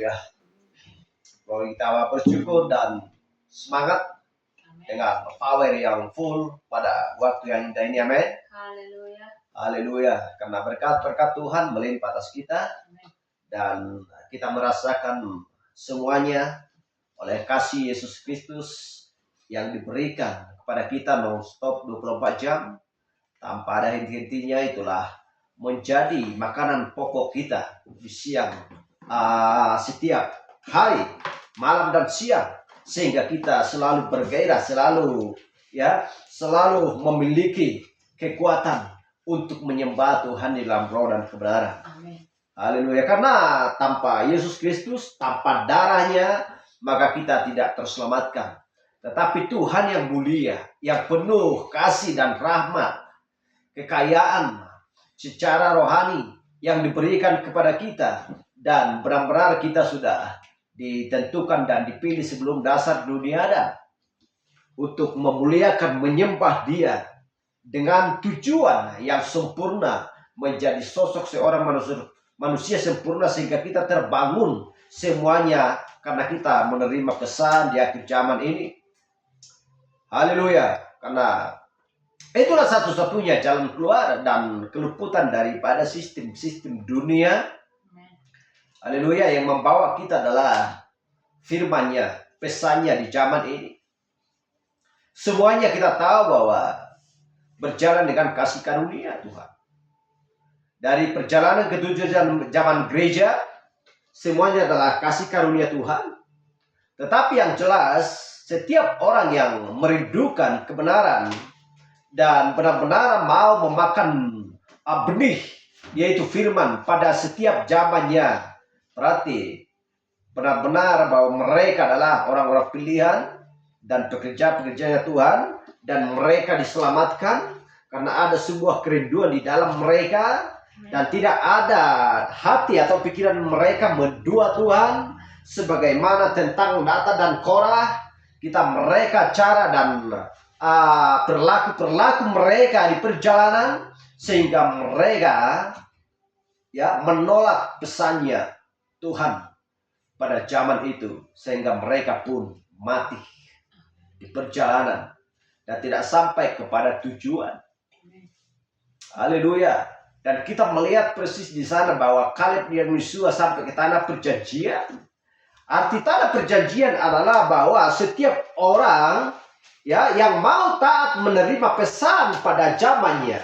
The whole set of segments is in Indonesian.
Haleluya. Bahwa kita bersyukur dan semangat dengan power yang full pada waktu yang indah ini. Amin. Haleluya. Haleluya. Karena berkat-berkat Tuhan melimpah atas kita. Dan kita merasakan semuanya oleh kasih Yesus Kristus yang diberikan kepada kita non-stop 24 jam. Tanpa ada henti-hentinya, itulah menjadi makanan pokok kita di siang, setiap hari, malam dan siang, sehingga kita selalu bergairah, selalu memiliki kekuatan untuk menyembah Tuhan di dalam roh dan kebenaran. Amin. Haleluya. Karena tanpa Yesus Kristus, tanpa darahnya, maka kita tidak terselamatkan. Tetapi Tuhan yang mulia, yang penuh kasih dan rahmat, kekayaan secara rohani yang diberikan kepada kita, dan benar-benar kita sudah ditentukan dan dipilih sebelum dasar dunia ada untuk memuliakan, menyembah Dia dengan tujuan yang sempurna, menjadi sosok seorang manusia sempurna, sehingga kita terbangun semuanya karena kita menerima pesan di akhir zaman ini. Haleluya. Karena itulah satu-satunya jalan keluar dan keluputan daripada sistem dunia. Haleluya. Yang membawa kita adalah firman-Nya, pesannya di zaman ini. Semuanya kita tahu bahwa berjalan dengan kasih karunia Tuhan. Dari perjalanan ketujuh zaman gereja, semuanya adalah kasih karunia Tuhan. Tetapi yang jelas, setiap orang yang merindukan kebenaran dan benar-benar mau memakan benih, yaitu firman pada setiap zamannya, berarti benar-benar bahwa mereka adalah orang-orang pilihan dan pekerja-pekerjanya Tuhan, dan mereka diselamatkan karena ada sebuah kerinduan di dalam mereka, dan tidak ada hati atau pikiran mereka mendua Tuhan, sebagaimana tentang Datan dan Korah. Mereka cara dan perilaku mereka di perjalanan, sehingga mereka menolak pesannya Tuhan pada zaman itu, sehingga mereka pun mati di perjalanan dan tidak sampai kepada tujuan. Haleluya. Dan kita melihat persis di sana bahwa Kaleb dan Yosua sampai ke tanah perjanjian. Arti tanah perjanjian adalah bahwa setiap orang yang mau taat menerima pesan pada zamannya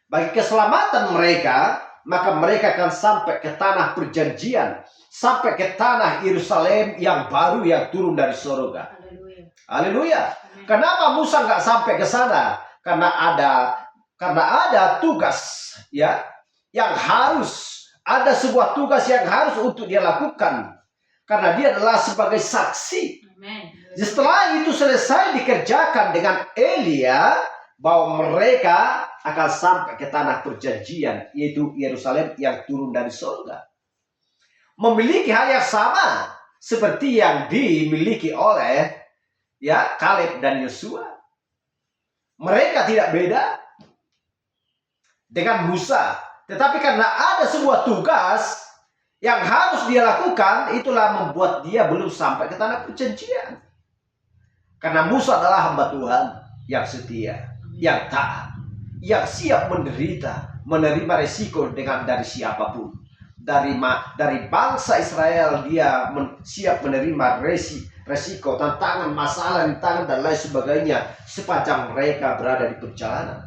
bagi keselamatan mereka, maka mereka akan sampai ke tanah perjanjian, sampai ke tanah Yerusalem yang baru yang turun dari surga. Haleluya. Kenapa Musa nggak sampai ke sana? Karena ada tugas yang harus, ada sebuah tugas yang harus untuk dia lakukan. Karena dia adalah sebagai saksi. Amen. Setelah itu selesai dikerjakan dengan Elia, bahwa mereka akan sampai ke tanah perjanjian, yaitu Yerusalem yang turun dari surga. Memiliki hal yang sama seperti yang dimiliki oleh Kaleb dan Yosua. Mereka tidak beda dengan Musa, tetapi karena ada sebuah tugas yang harus dia lakukan, itulah membuat dia belum sampai ke tanah perjanjian. Karena Musa adalah hamba Tuhan yang setia, yang taat, yang siap menderita, menerima resiko dari siapapun. Dari bangsa Israel, dia siap menerima resiko, tantangan, masalah, rintangan, dan lain sebagainya sepanjang mereka berada di perjalanan.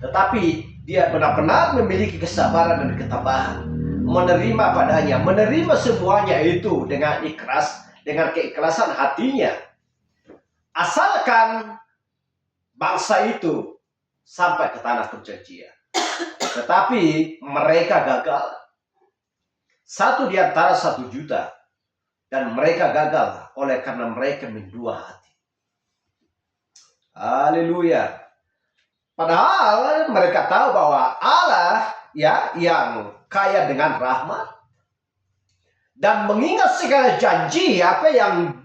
Tetapi dia benar-benar memiliki kesabaran dan ketabahan, menerima padanya, menerima semuanya itu dengan ikhlas, dengan keikhlasan hatinya. Asalkan bangsa itu sampai ke tanah perjanjian. Tetapi mereka gagal. Satu di antara 1 juta. Dan mereka gagal oleh karena mereka mendua hati. Haleluya. Padahal mereka tahu bahwa Allah yang kaya dengan rahmat dan mengingat segala janji apa yang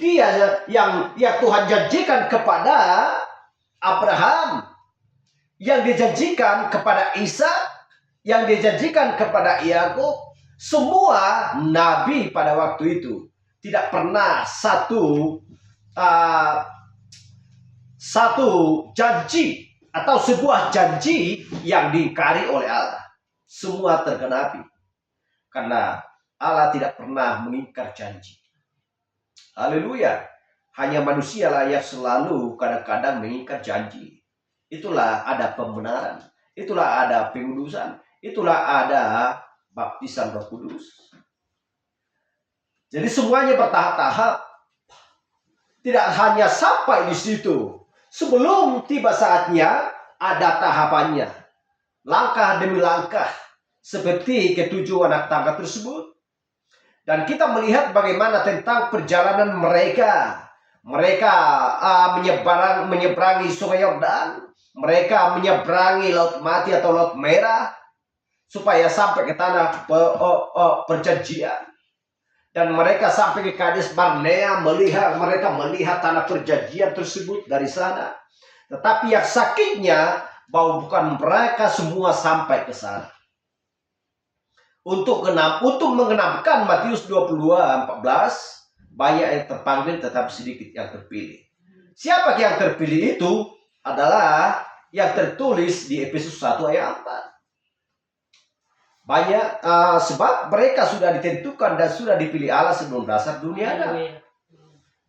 Tuhan janjikan kepada Abraham, yang dijanjikan kepada Ishak, yang dijanjikan kepada Yakub, Semua nabi pada waktu itu tidak pernah uh, satu janji atau sebuah janji yang diingkari oleh Allah. Semua tergenapi karena Allah tidak pernah mengingkar janji. Haleluya. Hanya manusia lah yang selalu kadang-kadang mengingkar janji. Itulah ada pembenaran, itulah ada pengudusan, itulah ada baptisan Roh Kudus. Jadi semuanya bertahap-tahap. Tidak hanya sampai di situ. Sebelum tiba saatnya, ada tahapannya. Langkah demi langkah. Seperti ketujuh anak tangga tersebut. Dan kita melihat bagaimana tentang perjalanan mereka. Mereka menyeberangi sungai Yordan. Mereka menyeberangi Laut Mati atau Laut Merah. Supaya sampai ke tanah perjanjian. Dan mereka sampai ke Kades Barnea, mereka melihat tanah perjanjian tersebut dari sana. Tetapi yang sakitnya bahwa bukan mereka semua sampai ke sana. Untuk mengenapkan Matius 22:14, banyak yang terpanggil tetapi sedikit yang terpilih. Siapa yang terpilih itu adalah yang tertulis di Efesus 1 ayat 4. Banyak sebab mereka sudah ditentukan dan sudah dipilih Allah sebelum dasar dunia ada.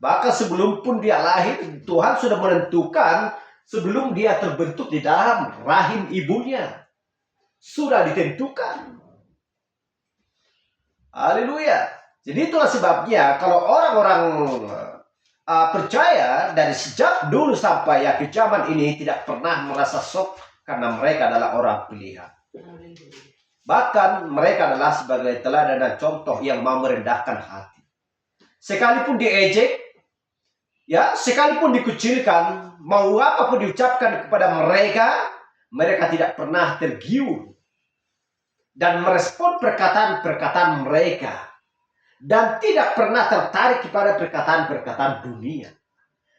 Bahkan sebelum pun dia lahir, Tuhan sudah menentukan sebelum dia terbentuk di dalam rahim ibunya. Sudah ditentukan. Haleluya. Jadi itulah sebabnya kalau orang-orang percaya dari sejak dulu sampai akhir zaman ini tidak pernah merasa sok karena mereka adalah orang pilihan. Bahkan mereka adalah sebagai teladan dan contoh yang mau merendahkan hati. Sekalipun diejek, ya, sekalipun dikucilkan, mau apapun diucapkan kepada mereka, mereka tidak pernah tergiur dan merespon perkataan-perkataan mereka. Dan tidak pernah tertarik kepada perkataan-perkataan dunia.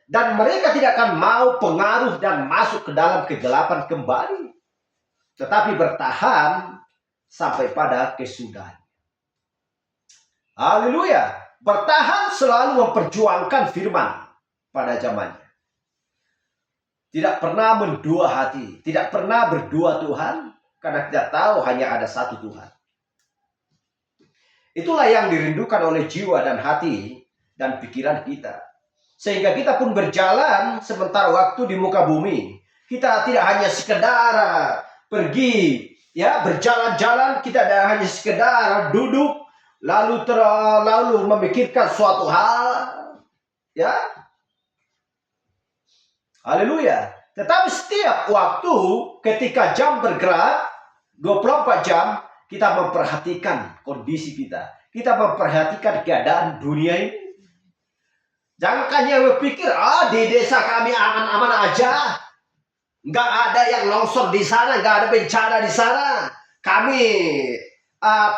Dan mereka tidak akan mau pengaruh dan masuk ke dalam kegelapan kembali. Tetapi bertahan sampai pada kesudahan. Haleluya. Bertahan selalu memperjuangkan firman pada zamannya. Tidak pernah mendua hati. Tidak pernah berdua Tuhan. Karena tidak tahu hanya ada satu Tuhan. Itulah yang dirindukan oleh jiwa dan hati dan pikiran kita. Sehingga kita pun berjalan sementara waktu di muka bumi. Kita tidak hanya sekedar pergi, ya, berjalan-jalan, kita tidak hanya sekedar duduk lalu memikirkan suatu hal, ya. Haleluya. Tetapi setiap waktu ketika jam bergerak 24 jam, kita memperhatikan kondisi kita. Kita memperhatikan keadaan dunia ini. Jangan hanya berpikir, di desa kami aman-aman aja. Nggak ada yang longsor di sana, nggak ada bencana di sana. Kami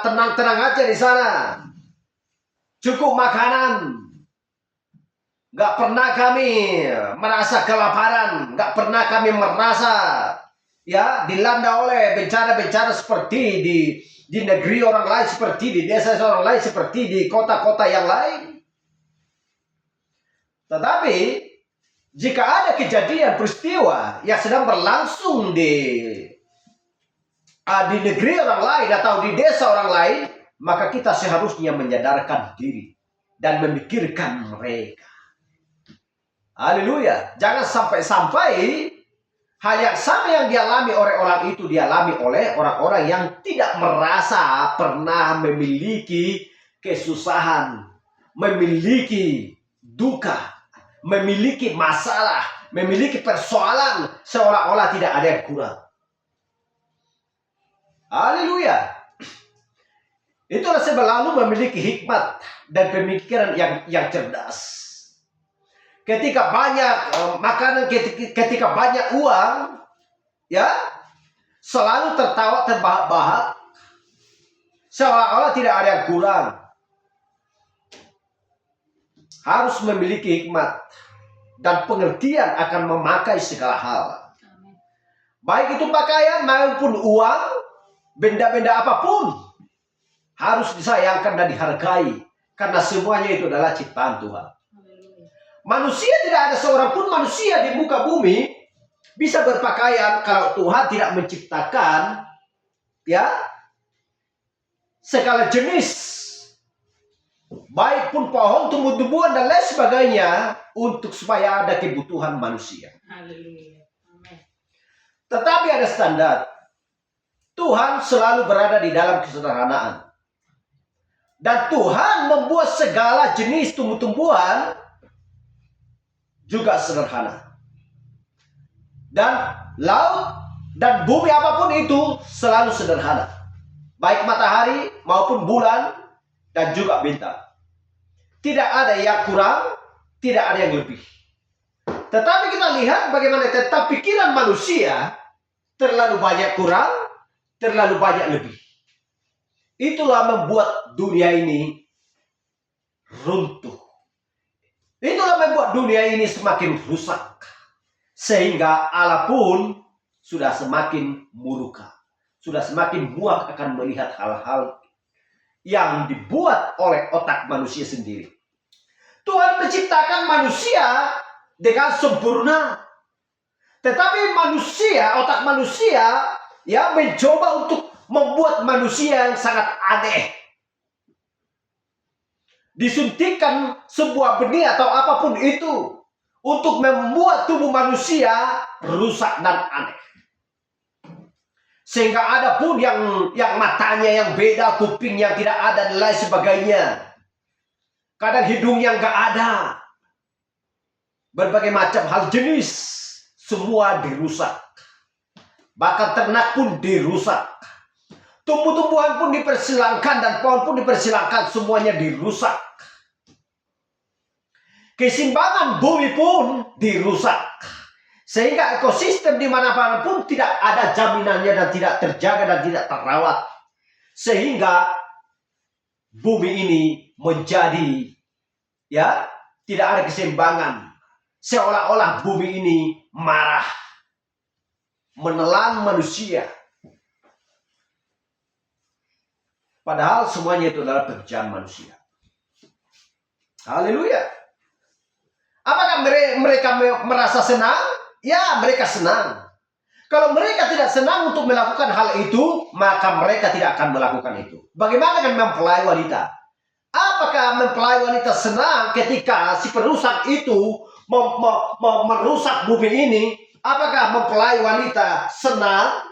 tenang-tenang aja di sana. Cukup makanan. Nggak pernah kami merasa kelaparan. Nggak pernah kami merasa dilanda oleh bencana-bencana seperti di negeri orang lain, seperti di desa orang lain, seperti di kota-kota yang lain. Tetapi jika ada kejadian peristiwa yang sedang berlangsung di negeri orang lain atau di desa orang lain, maka kita seharusnya menyadarkan diri dan memikirkan mereka. Haleluya. Jangan sampai-sampai hal yang sama yang dialami oleh orang itu dialami oleh orang-orang yang tidak merasa pernah memiliki kesusahan, memiliki duka, memiliki masalah, memiliki persoalan, seolah-olah tidak ada yang kurang. Haleluya. Itulah sebab lalu memiliki hikmat dan pemikiran yang cerdas. Ketika banyak makanan, ketika banyak uang, ya, selalu tertawa terbahak-bahak, seolah-olah tidak ada yang kurang. Harus memiliki hikmat dan pengertian akan memakai segala hal. Baik itu pakaian maupun uang, benda-benda apapun, harus disayangkan dan dihargai, karena semuanya itu adalah ciptaan Tuhan. Manusia, tidak ada seorang pun manusia di muka bumi bisa berpakaian kalau Tuhan tidak menciptakan segala jenis, baik pun pohon, tumbuh-tumbuhan dan lain sebagainya, untuk supaya ada kebutuhan manusia. Tetapi ada standar. Tuhan selalu berada di dalam kesederhanaan. Dan Tuhan membuat segala jenis tumbuh-tumbuhan juga sederhana. Dan laut dan bumi apapun itu selalu sederhana. Baik matahari maupun bulan dan juga bintang. Tidak ada yang kurang, tidak ada yang lebih. Tetapi kita lihat bagaimana tentang pikiran manusia, terlalu banyak kurang, terlalu banyak lebih. Itulah membuat dunia ini runtuh. Itulah membuat dunia ini semakin rusak. Sehingga Allah pun sudah semakin murka. Sudah semakin muak akan melihat hal-hal yang dibuat oleh otak manusia sendiri. Tuhan menciptakan manusia dengan sempurna. Tetapi manusia, otak manusia mencoba untuk membuat manusia yang sangat aneh. Disuntikkan sebuah benih atau apapun itu untuk membuat tubuh manusia rusak dan aneh. Sehingga ada pun yang matanya yang beda, kuping yang tidak ada dan lain sebagainya. Kadang hidung yang gak ada. Berbagai macam hal jenis semua dirusak. Bahkan ternak pun dirusak. Tumbuh-tumbuhan pun dipersilangkan dan pohon pun dipersilangkan, semuanya dirusak. Keseimbangan bumi pun dirusak. Sehingga ekosistem di mana-mana pun tidak ada jaminannya dan tidak terjaga dan tidak terawat. Sehingga bumi ini menjadi tidak ada keseimbangan. Seolah-olah bumi ini marah, menelan manusia. Padahal semuanya itu adalah pekerjaan manusia. Haleluya. Apakah mereka merasa senang? Ya, mereka senang. Kalau mereka tidak senang untuk melakukan hal itu, maka mereka tidak akan melakukan itu. Bagaimana dengan mempelai wanita? Apakah mempelai wanita senang ketika si perusak itu merusak bumi ini? Apakah mempelai wanita senang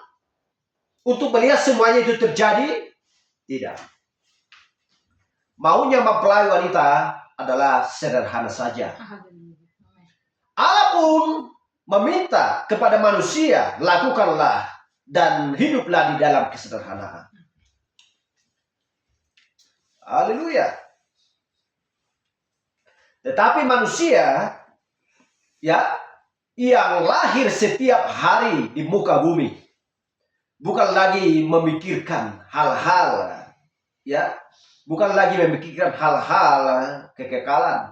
untuk melihat semuanya itu terjadi? Tidak. Maunya mempelai wanita adalah sederhana saja. Allah pun meminta kepada manusia, lakukanlah dan hiduplah di dalam kesederhanaan. Haleluya. Tetapi manusia yang lahir setiap hari di muka bumi bukan lagi memikirkan hal-hal bukan lagi memikirkan hal-hal kekekalan,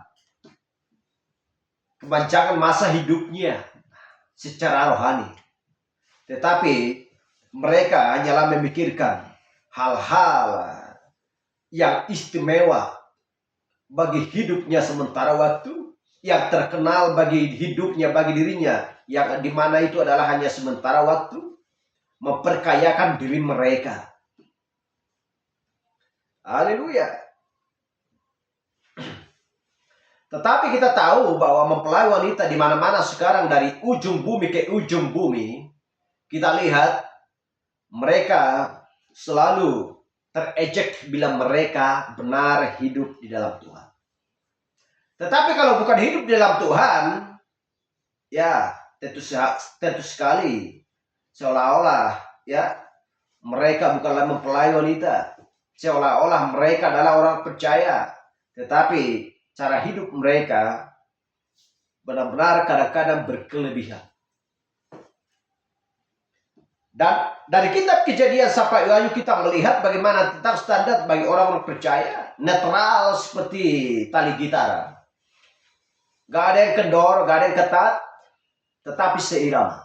kepanjangan masa hidupnya secara rohani. Tetapi mereka hanyalah memikirkan hal-hal yang istimewa bagi hidupnya sementara waktu, yang terkenal bagi hidupnya, bagi dirinya, yang dimana itu adalah hanya sementara waktu, memperkayakan diri mereka. Haleluya. Tetapi kita tahu bahwa mempelai wanita di mana-mana sekarang, dari ujung bumi ke ujung bumi, kita lihat mereka selalu terejek bila mereka benar hidup di dalam Tuhan. Tetapi kalau bukan hidup di dalam Tuhan, tentu sekali seolah-olah mereka bukanlah mempelai wanita. Seolah-olah mereka adalah orang percaya, tetapi cara hidup mereka benar-benar kadang-kadang berkelebihan. Dan dari kitab Kejadian sampai Wahyu kita melihat bagaimana tentang standar bagi orang-orang percaya, netral seperti tali gitar. Gak ada yang kendor, gak ada yang ketat, tetapi seirama.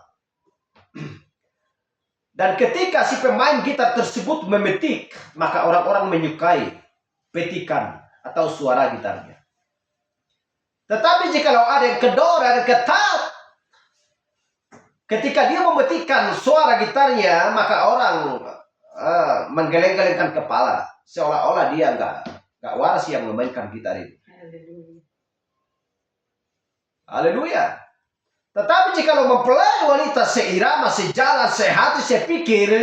Dan ketika si pemain gitar tersebut memetik, maka orang-orang menyukai petikan atau suara gitarnya. Tetapi jikalau ada yang kendor, ada yang ketat, ketika dia memetikkan suara gitarnya, maka orang menggeleng-gelengkan kepala, seolah-olah dia nggak waras yang memainkan gitar itu. Haleluya. Tetapi jikalau mempelai wanita seirama, sejalan, sehati, sepikir,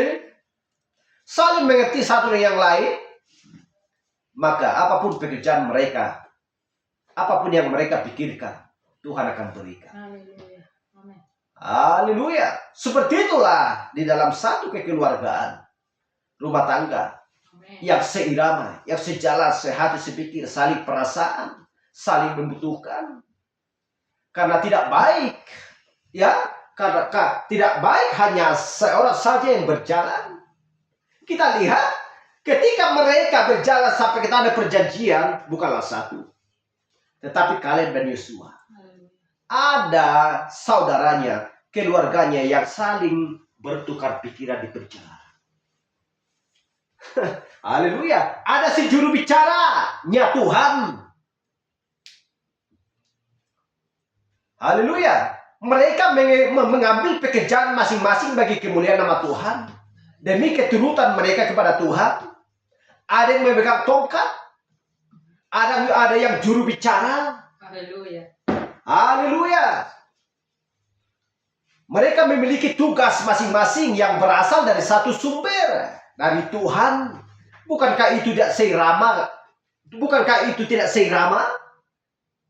saling mengerti satu dengan yang lain, maka apapun pekerjaan mereka, apapun yang mereka pikirkan, Tuhan akan berikan. Haleluya. Amin. Haleluya. Seperti itulah di dalam satu kekeluargaan, rumah tangga, Amin. yang seirama, yang sejalan, sehati, sepikir, saling perasaan, saling membutuhkan. Karena tidak baik, ya, karena tidak baik hanya seorang saja yang berjalan. Kita lihat ketika mereka berjalan sampai ke tanah perjanjian, bukanlah satu, tetapi Kaleb dan Yosua. Ada saudaranya, keluarganya yang saling bertukar pikiran di perjalanan. Haleluya. Ada si juru bicaranya Tuhan. Haleluya. Mereka mengambil pekerjaan masing-masing bagi kemuliaan nama Tuhan. Demi keturutan mereka kepada Tuhan. Ada yang memegang tongkat. Ada yang juru bicara. Haleluya. Haleluya. Mereka memiliki tugas masing-masing yang berasal dari satu sumber. Dari Tuhan. Bukankah itu tidak seirama? Bukankah itu tidak seirama?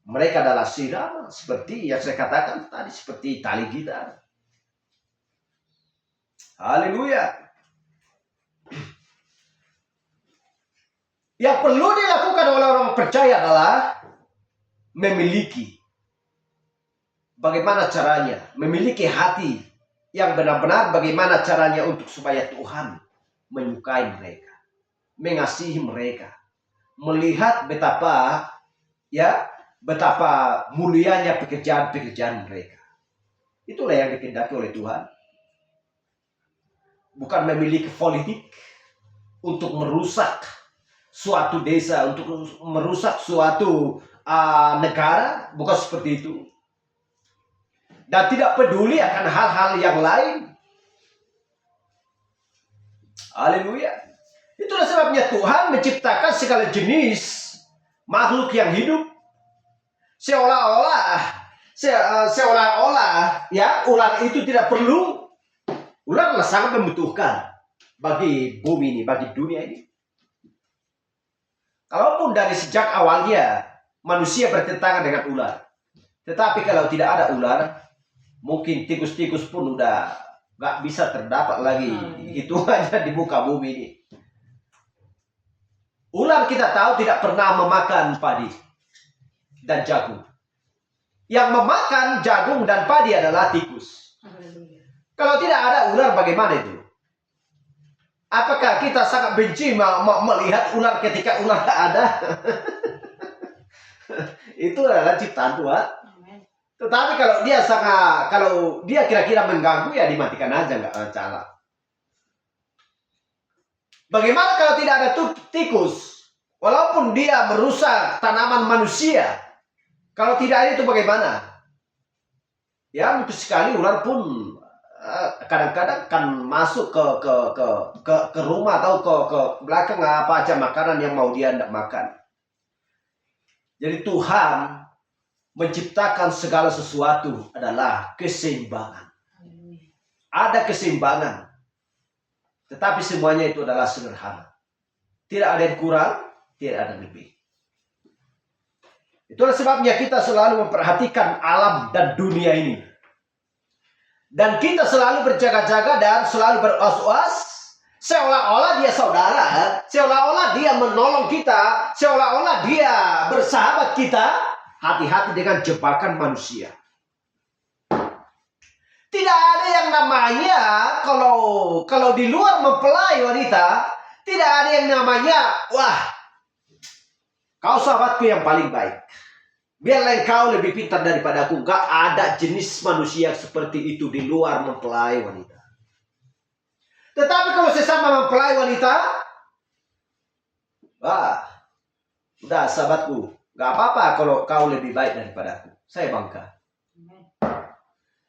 Mereka adalah seirama, seperti yang saya katakan tadi, seperti tali gitar. Haleluya. Yang perlu dilakukan oleh orang percaya adalah memiliki, bagaimana caranya, memiliki hati yang benar-benar bagaimana caranya untuk supaya Tuhan menyukai mereka, mengasihi mereka, melihat betapa mulianya pekerjaan-pekerjaan mereka. Itulah yang dikehendaki oleh Tuhan. Bukan memiliki politik untuk merusak suatu desa, untuk merusak suatu negara. Bukan seperti itu. Dan tidak peduli akan hal-hal yang lain. Haleluya. Itulah sebabnya Tuhan menciptakan segala jenis makhluk yang hidup. Seolah-olah ya, ular itu tidak perlu. Ular sangat membutuhkan bagi bumi ini, bagi dunia ini. Kalaupun dari sejak awalnya manusia bertentangan dengan ular. Tetapi kalau tidak ada ular, mungkin tikus-tikus pun udah gak bisa terdapat lagi. Itu aja di muka bumi ini. Ular kita tahu tidak pernah memakan padi dan jagung. Yang memakan jagung dan padi adalah tikus. Kalau tidak ada ular, bagaimana itu? Apakah kita sangat benci melihat ular ketika ular ada? Itu adalah ciptaan Tuhan. Tetapi kalau dia kira-kira mengganggu, ya dimatikan aja, nggak masalah. Bagaimana kalau tidak ada tikus? Walaupun dia merusak tanaman manusia, kalau tidak ada itu bagaimana? Ya, mungkin sekali ular pun kadang-kadang kan masuk ke rumah atau ke belakang apa aja makanan yang mau dia tidak makan. Jadi Tuhan menciptakan segala sesuatu adalah keseimbangan. Ada keseimbangan. Tetapi semuanya itu adalah sederhana. Tidak ada yang kurang, tidak ada yang lebih. Itulah sebabnya kita selalu memperhatikan alam dan dunia ini. Dan kita selalu berjaga-jaga dan selalu beros-os. Seolah-olah dia saudara. Seolah-olah dia menolong kita. Seolah-olah dia bersahabat kita. Hati-hati dengan jebakan manusia. Tidak ada yang namanya kalau di luar mempelai wanita, tidak ada yang namanya, wah, kau sahabatku yang paling baik. Biarlah kau lebih pintar daripada aku. Gak ada jenis manusia seperti itu di luar mempelai wanita. Tetapi kalau sesama mempelai wanita, udah sahabatku, gak apa-apa kalau kau lebih baik daripada aku. Saya bangga. Amin.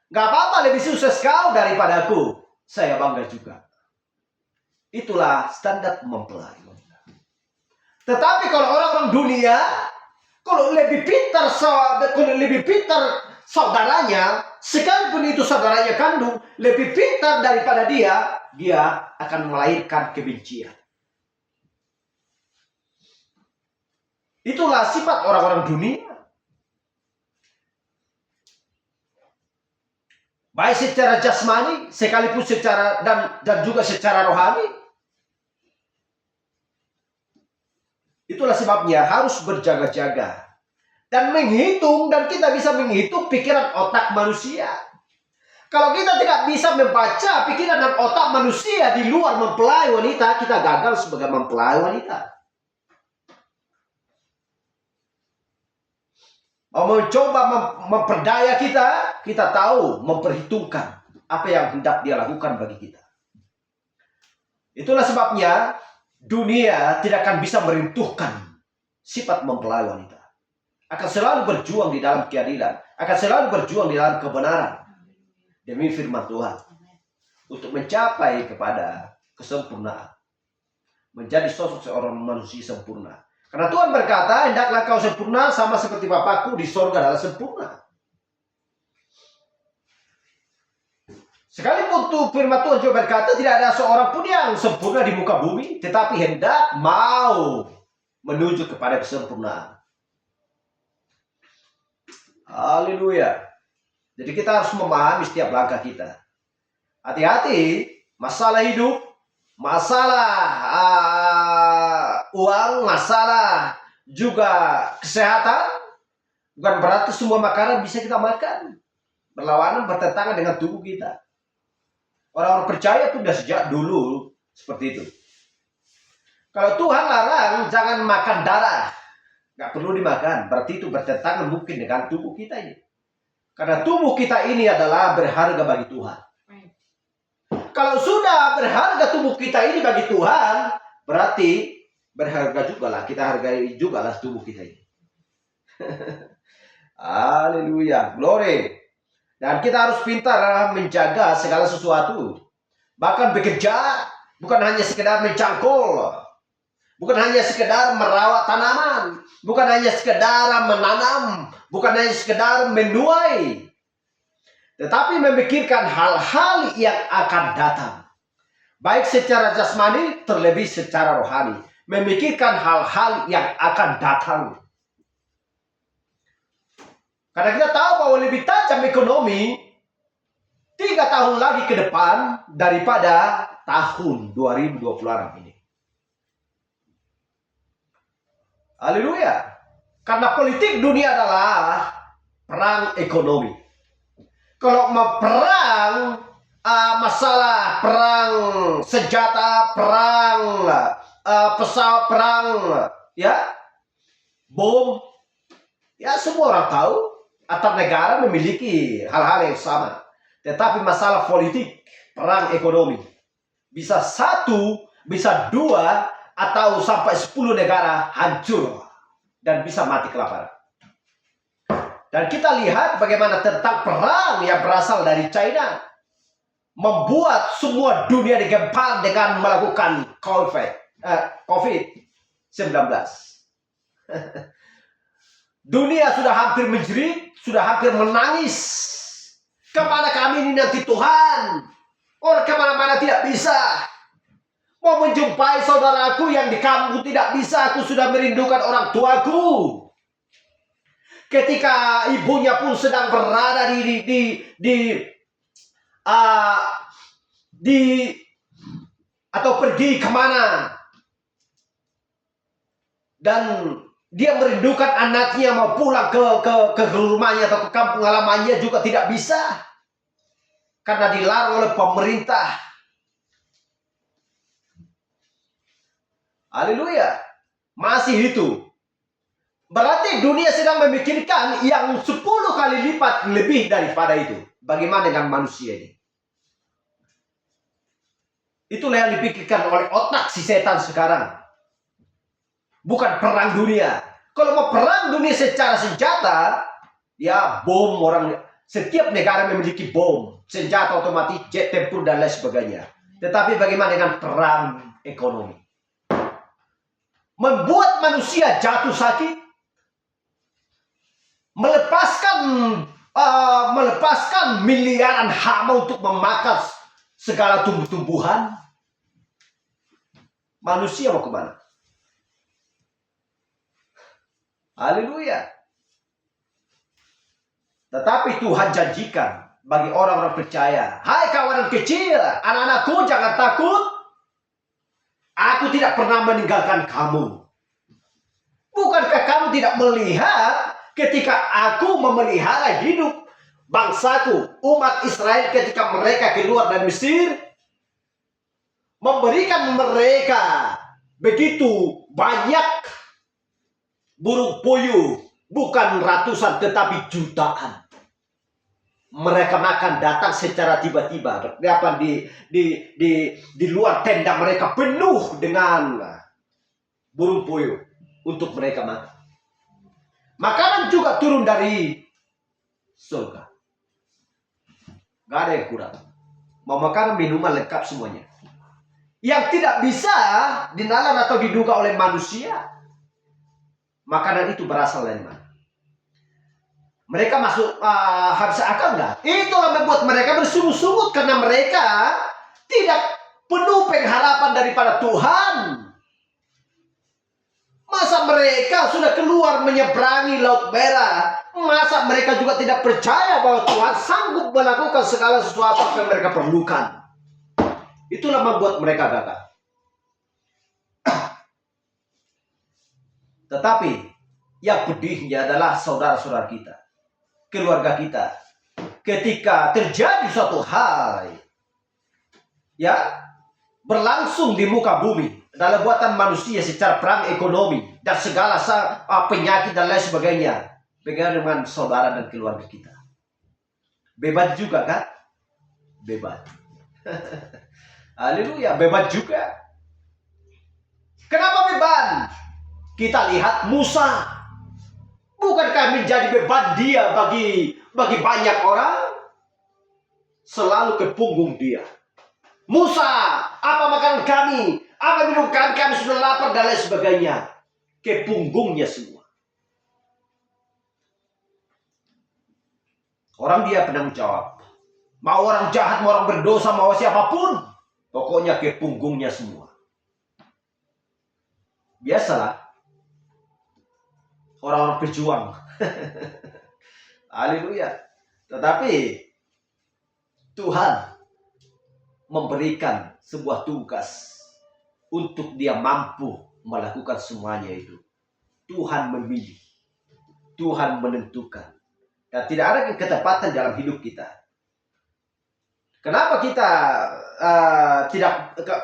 Gak apa-apa lebih sukses kau daripada aku. Saya bangga juga. Itulah standar mempelai wanita. Tetapi kalau orang-orang dunia, kalau lebih pintar saudaranya, sekalipun itu saudaranya kandung, lebih pintar daripada dia akan melahirkan kebencian. Itulah sifat orang-orang dunia. Baik secara jasmani, sekalipun secara dan juga secara rohani. Itulah sebabnya harus berjaga-jaga dan menghitung, dan kita bisa menghitung pikiran otak manusia. Kalau kita tidak bisa membaca pikiran dan otak manusia di luar mempelai wanita, kita gagal sebagai mempelai wanita. Mencoba memperdaya kita tahu memperhitungkan apa yang hendak dia lakukan bagi kita. Itulah sebabnya dunia tidak akan bisa meruntuhkan sifat mempelai wanita. Akan selalu berjuang di dalam keadilan, akan selalu berjuang di dalam kebenaran demi firman Tuhan untuk mencapai kepada kesempurnaan, menjadi sosok seorang manusia sempurna. Karena Tuhan berkata, hendaklah kau sempurna sama seperti Bapakku di sorga adalah sempurna. Sekalipun tuh firman Tuhan juga berkata, tidak ada seorang pun yang sempurna di muka bumi, tetapi hendak mau menuju kepada kesempurnaan. Haleluya. Jadi kita harus memahami setiap langkah kita. Hati-hati, masalah hidup, masalah uang, masalah juga kesehatan, bukan berarti semua makanan bisa kita makan. Berlawanan, bertentangan dengan tubuh kita. Orang-orang percaya itu sudah sejak dulu seperti itu. Kalau Tuhan larang jangan makan darah, nggak perlu dimakan. Berarti itu bertentangan mungkin dengan tubuh kita ini. Karena tubuh kita ini adalah berharga bagi Tuhan. Kalau sudah berharga tubuh kita ini bagi Tuhan, berarti berharga juga lah, kita hargai juga lah tubuh kita ini. Haleluya, glory. Dan kita harus pintar menjaga segala sesuatu. Bahkan bekerja, bukan hanya sekedar mencangkul, bukan hanya sekedar merawat tanaman, bukan hanya sekedar menanam, bukan hanya sekedar menuai, tetapi memikirkan hal-hal yang akan datang. Baik secara jasmani, terlebih secara rohani. Memikirkan hal-hal yang akan datang. Karena kita tahu bahwa lebih tajam ekonomi 3 tahun lagi ke depan daripada tahun 2026 ini. Haleluya. Karena politik dunia adalah perang ekonomi. Kalau mau perang, masalah perang senjata, perang pesawat perang, ya, bom, ya semua orang tahu. Atau negara memiliki hal-hal yang sama. Tetapi masalah politik, perang ekonomi, bisa 1, bisa 2, atau sampai 10 negara hancur dan bisa mati kelaparan. Dan kita lihat bagaimana tentang perang yang berasal dari China membuat semua dunia digempar dengan melakukan COVID-19. Dunia sudah hampir menjerit, sudah hampir menangis. Kemana kami ini nanti Tuhan? Orang kemana-mana tidak bisa. Mau menjumpai saudaraku yang di kampung tidak bisa. Aku sudah merindukan orang tuaku. Ketika ibunya pun sedang berada atau pergi kemana. Dan dia merindukan anaknya mau pulang ke rumahnya atau ke kampung halamannya juga tidak bisa. Karena dilarang oleh pemerintah. Haleluya. Masih itu. Berarti dunia sedang memikirkan yang 10 kali lipat lebih daripada itu. Bagaimana dengan manusia ini? Itulah yang dipikirkan oleh otak si setan sekarang. Bukan perang dunia. Kalau mau perang dunia secara senjata, ya bom orang. Setiap negara memiliki bom, senjata otomatis, jet tempur dan lain sebagainya. Tetapi bagaimana dengan perang ekonomi? Membuat manusia jatuh sakit, melepaskan miliaran hama untuk memakan segala tumbuh-tumbuhan. Manusia mau kemana? Haleluya. Tetapi Tuhan janjikan bagi orang-orang percaya, hai kawanan kecil, anak-anakku jangan takut. Aku tidak pernah meninggalkan kamu. Bukankah kamu tidak melihat ketika aku memelihara hidup bangsaku, umat Israel ketika mereka keluar dari Mesir? Memberikan mereka begitu banyak burung puyuh. Bukan ratusan tetapi jutaan. Mereka makan datang secara tiba-tiba. Di luar tenda mereka penuh dengan burung puyuh untuk mereka makan. Makanan juga turun dari surga. Gak ada yang kurang. Mau makanan, minuman lengkap semuanya. Yang tidak bisa dinalar atau diduga oleh manusia. Makanan itu berasal dari mana? Mereka masuk habis akal nggak? Itulah membuat mereka bersungut-sungut karena mereka tidak penuh pengharapan daripada Tuhan. Masa mereka sudah keluar menyeberangi Laut Merah? Masa mereka juga tidak percaya bahwa Tuhan sanggup melakukan segala sesuatu yang mereka perlukan? Itulah membuat mereka gagal. Tetapi yang pedihnya adalah saudara-saudara kita, keluarga kita. Ketika terjadi suatu hal ya berlangsung di muka bumi dalam buatan manusia secara perang ekonomi dan segala penyakit dan lain sebagainya, bagaimana dengan saudara dan keluarga kita? Beban juga kan? Beban. Haleluya, beban juga. Kenapa beban? Kita lihat Musa. Bukankah menjadi beban dia bagi banyak orang? Selalu ke punggung dia. Musa, apa makanan kami? Apa minum kami? Kami sudah lapar dan lain sebagainya. Ke punggungnya semua. Orang dia penanggung jawab. Mau orang jahat, mau orang berdosa, mau siapapun. Pokoknya ke punggungnya semua. Biasalah. Orang-orang pejuang. Haleluya. Tetapi Tuhan memberikan sebuah tugas untuk dia mampu melakukan semuanya itu. Tuhan memilih. Tuhan menentukan. Dan tidak ada ketepatan dalam hidup kita. Kenapa kita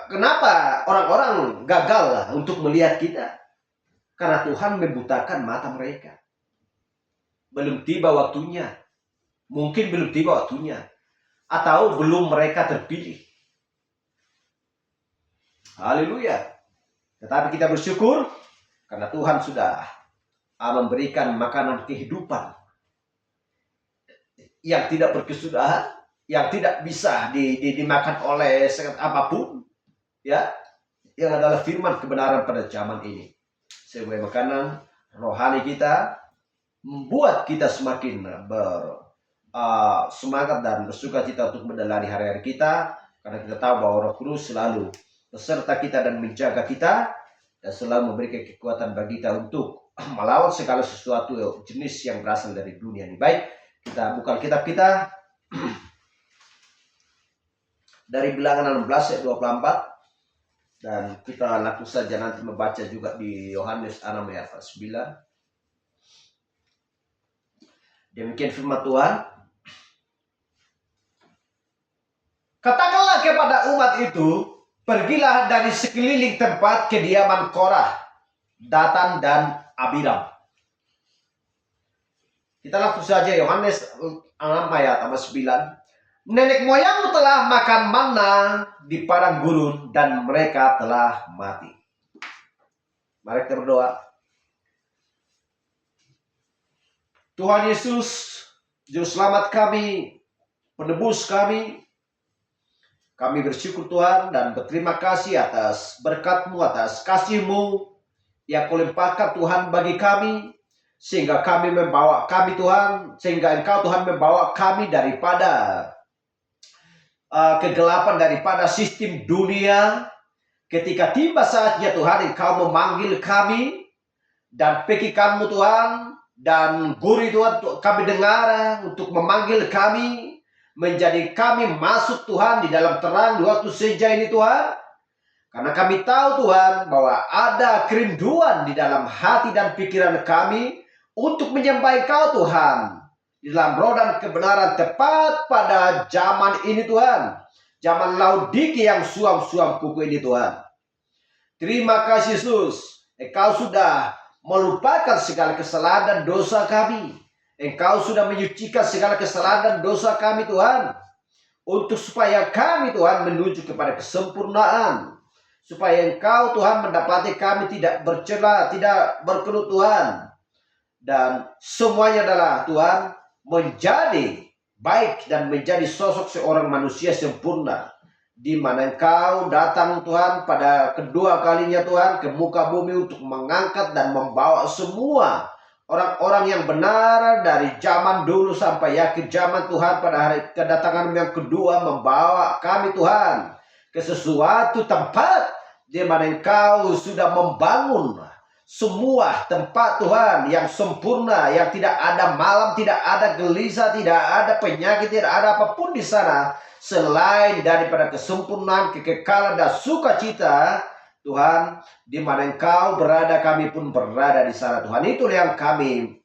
kenapa orang-orang gagal untuk melihat kita? Karena Tuhan membutakan mata mereka. Belum tiba waktunya. Mungkin belum tiba waktunya. Atau belum mereka terpilih. Haleluya. Tetapi kita bersyukur. Karena Tuhan sudah memberikan makanan kehidupan. Yang tidak berkesudahan. Yang tidak bisa dimakan oleh apapun. Ya. Yang adalah firman kebenaran pada zaman ini. Sebagai makanan rohani kita, membuat kita semakin semangat dan bersuka cita untuk menjalani hari-hari kita, karena kita tahu bahwa Roh Kudus selalu beserta kita dan menjaga kita, dan selalu memberikan kekuatan bagi kita untuk melawan segala sesuatu jenis yang berasal dari dunia ini. Baik, kita buka kitab kita dari Bilangan 16 ayat 24. Dan kita langsung saja nanti membaca juga di Yohanes 6 ayat 9. Demikian firman Tuhan. Katakanlah kepada umat itu, pergilah dari sekeliling tempat kediaman Korah, Datan dan Abiram. Kita langsung saja Yohanes 6 ayat 9. Nenek moyangmu telah makan manna di padang gurun dan mereka telah mati. Mari kita berdoa. Tuhan Yesus, Juru Selamat kami, penebus kami. Kami bersyukur Tuhan dan berterima kasih atas berkat-Mu, atas kasih-Mu yang Kau limpahkan Tuhan bagi kami. Sehingga sehingga Engkau Tuhan membawa kami daripada kegelapan, daripada sistem dunia. Ketika tiba saatnya Tuhan, Engkau memanggil kami dan pekikan-Mu Tuhan, dan gurih Tuhan kami dengar untuk memanggil kami, menjadi kami masuk Tuhan di dalam terang di waktu senja ini Tuhan. Karena kami tahu Tuhan bahwa ada kerinduan di dalam hati dan pikiran kami untuk menyembah Engkau Tuhan di dalam roh dan kebenaran, tepat pada zaman ini Tuhan. Zaman Laodikia yang suam-suam kuku ini Tuhan. Terima kasih Yesus. Engkau sudah melupakan segala kesalahan dan dosa kami. Engkau sudah menyucikan segala kesalahan dan dosa kami Tuhan. Untuk supaya kami Tuhan menuju kepada kesempurnaan. Supaya Engkau Tuhan mendapati kami tidak bercela, tidak berkeluh Tuhan. Dan semuanya adalah Tuhan menjadi baik dan menjadi sosok seorang manusia sempurna. Di mana Engkau datang Tuhan pada kedua kalinya Tuhan ke muka bumi untuk mengangkat dan membawa semua orang-orang yang benar dari zaman dulu sampai ke zaman Tuhan pada hari kedatangan yang kedua, membawa kami Tuhan ke sesuatu tempat di mana Engkau sudah membangun semua tempat Tuhan yang sempurna, yang tidak ada malam, tidak ada gelisah, tidak ada penyakit, tidak ada apapun di sana selain daripada kesempurnaan, kekekalan dan sukacita Tuhan. Di mana Engkau berada, kami pun berada di sana Tuhan. Itulah yang kami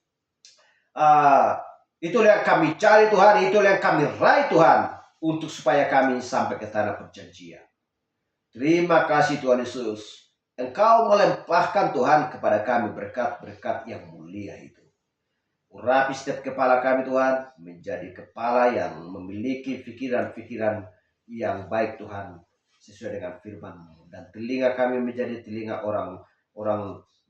cari Tuhan, itulah yang kami raih Tuhan, untuk supaya kami sampai ke tanah perjanjian. Terima kasih Tuhan Yesus. Engkau melimpahkan Tuhan kepada kami berkat-berkat yang mulia itu. Urapi setiap kepala kami Tuhan, menjadi kepala yang memiliki pikiran-pikiran yang baik Tuhan, sesuai dengan firman-Mu. Dan telinga kami menjadi telinga orang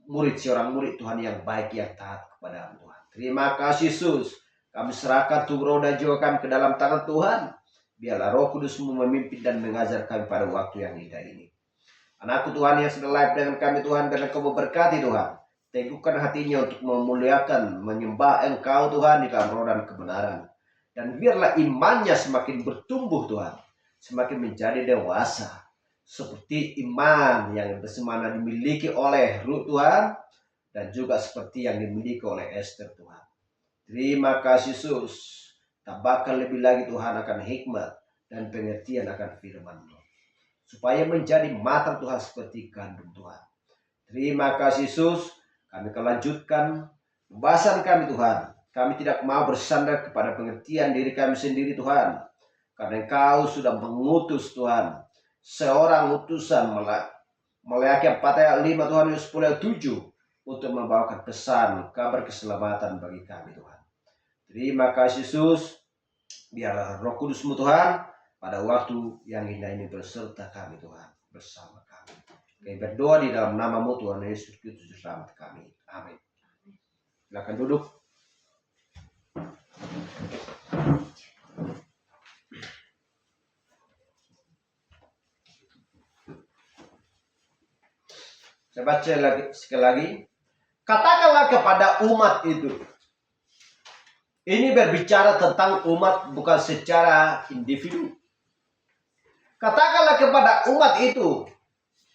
murid Tuhan yang baik, yang taat kepada Tuhan. Terima kasih Yesus. Kami serahkan tubuh, roh dan jiwa kami ke dalam tangan Tuhan. Biarlah Roh Kudus-Mu memimpin dan mengajar kami pada waktu yang indah ini. Anakku Tuhan yang sudah live dengan kami Tuhan, biarlah Kau memberkati Tuhan. Teguhkan hatinya untuk memuliakan, menyembah Engkau Tuhan di dalam roh dan kebenaran. Dan biarlah imannya semakin bertumbuh Tuhan, semakin menjadi dewasa. Seperti iman yang bersemana dimiliki oleh Ruth Tuhan, dan juga seperti yang dimiliki oleh Esther Tuhan. Terima kasih Yesus. Tambahkan lebih lagi Tuhan akan hikmat dan pengertian akan firman-Mu, supaya menjadi matang Tuhan seperti gandum Tuhan. Terima kasih Yesus. Kami akan lanjutkan pembahasan kami Tuhan. Kami tidak mau bersandar kepada pengertian diri kami sendiri Tuhan. Karena Engkau sudah mengutus Tuhan seorang utusan Maleakhi 4 ayat 5 Tuhan, 10 ayat 7, untuk membawakan pesan kabar keselamatan bagi kami Tuhan. Terima kasih Yesus. Biarlah Roh Kudus-Mu Tuhan pada waktu yang indah ini berserta kami Tuhan, bersama kami. Kami berdoa di dalam nama-Mu Tuhan Yesus Kristus selamat kami. Amin. Silakan duduk. Saya baca sekali lagi. Katakanlah kepada umat itu. Ini berbicara tentang umat, bukan secara individu. Katakanlah kepada umat itu,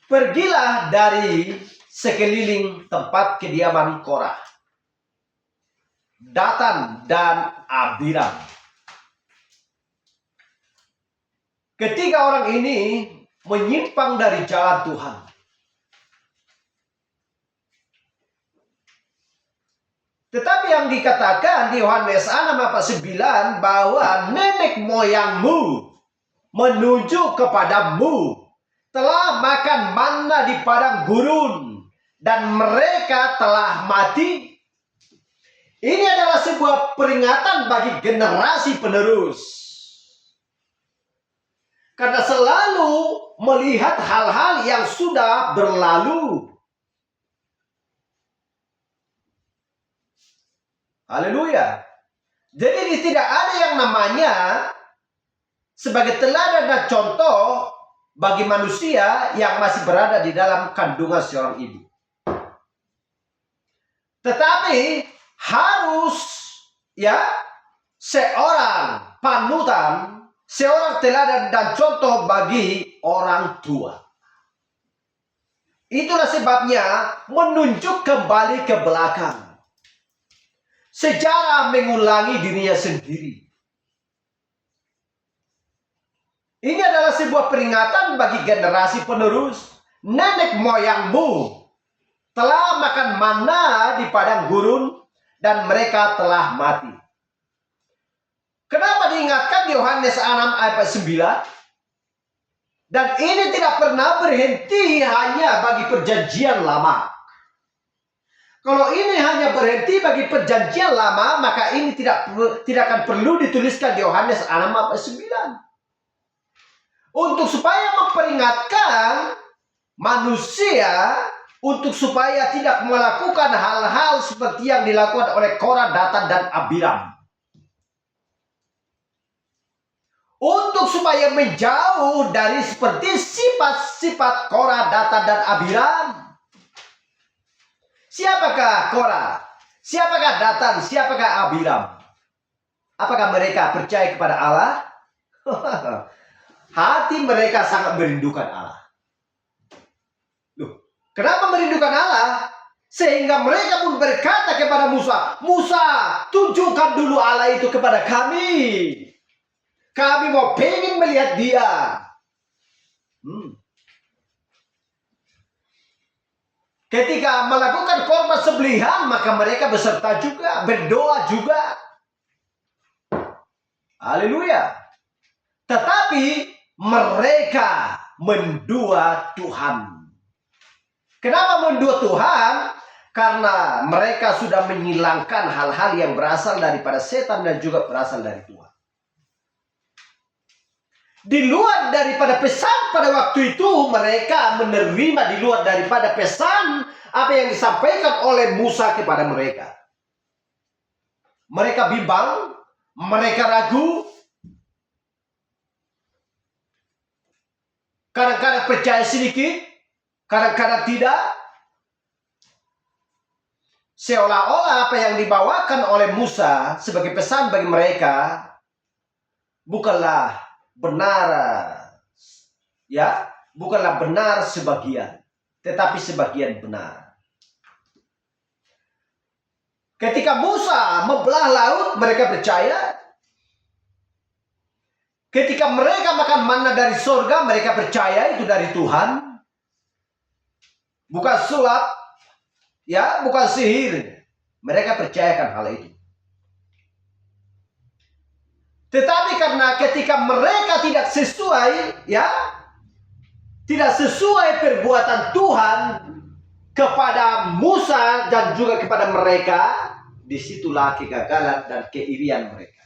pergilah dari sekeliling tempat kediaman Korah, Datan dan Abiram. Ketiga orang ini menyimpang dari jalan Tuhan. Tetapi yang dikatakan di Yohanes 6:9 bahwa nenek moyangmu menuju kepadamu telah makan manna di padang gurun dan mereka telah mati. Ini adalah sebuah peringatan bagi generasi penerus. Karena selalu melihat hal-hal yang sudah berlalu. Haleluya. Jadi tidak ada yang namanya sebagai teladan dan contoh bagi manusia yang masih berada di dalam kandungan seorang ibu. Tetapi harus seorang panutan, seorang teladan dan contoh bagi orang tua. Itulah sebabnya menunjuk kembali ke belakang. Sejarah mengulangi dirinya sendiri. Ini adalah sebuah peringatan bagi generasi penerus. Nenek moyangmu telah makan mana di padang gurun dan mereka telah mati. Kenapa diingatkan di Yohanes 6 ayat 9? Dan ini tidak pernah berhenti hanya bagi perjanjian lama. Kalau ini hanya berhenti bagi perjanjian lama, maka ini tidak akan perlu dituliskan di Yohanes 6 ayat 9. Untuk supaya memperingatkan manusia, untuk supaya tidak melakukan hal-hal seperti yang dilakukan oleh Korah, Datan, dan Abiram. Untuk supaya menjauh dari seperti sifat-sifat Korah, Datan, dan Abiram. Siapakah Korah? Siapakah Datan? Siapakah Abiram? Apakah mereka percaya kepada Allah? Hati mereka sangat merindukan Allah. Loh, kenapa merindukan Allah? Sehingga mereka pun berkata kepada Musa, Musa, tunjukkan dulu Allah itu kepada kami. Kami mau pengen melihat dia. Ketika melakukan korban sembelihan, maka mereka beserta juga, berdoa juga. Haleluya. Tetapi mereka mendua Tuhan. Kenapa mendua Tuhan? Karena mereka sudah menghilangkan hal-hal yang berasal daripada setan dan juga berasal dari Tuhan. Di luar daripada pesan pada waktu itu, mereka menerima di luar daripada pesan apa yang disampaikan oleh Musa kepada mereka. Mereka bimbang, mereka ragu, kadang-kadang percaya sedikit, kadang-kadang tidak. Seolah-olah apa yang dibawakan oleh Musa sebagai pesan bagi mereka bukanlah benar, bukanlah benar sebagian, tetapi sebagian benar. Ketika Musa membelah laut, mereka percaya. Ketika mereka makan manna dari surga, mereka percaya itu dari Tuhan. Bukan sulap, bukan sihir. Mereka percayakan hal itu. Tetapi karena ketika mereka tidak sesuai, tidak sesuai perbuatan Tuhan kepada Musa dan juga kepada mereka, disitulah kegagalan dan keirian mereka.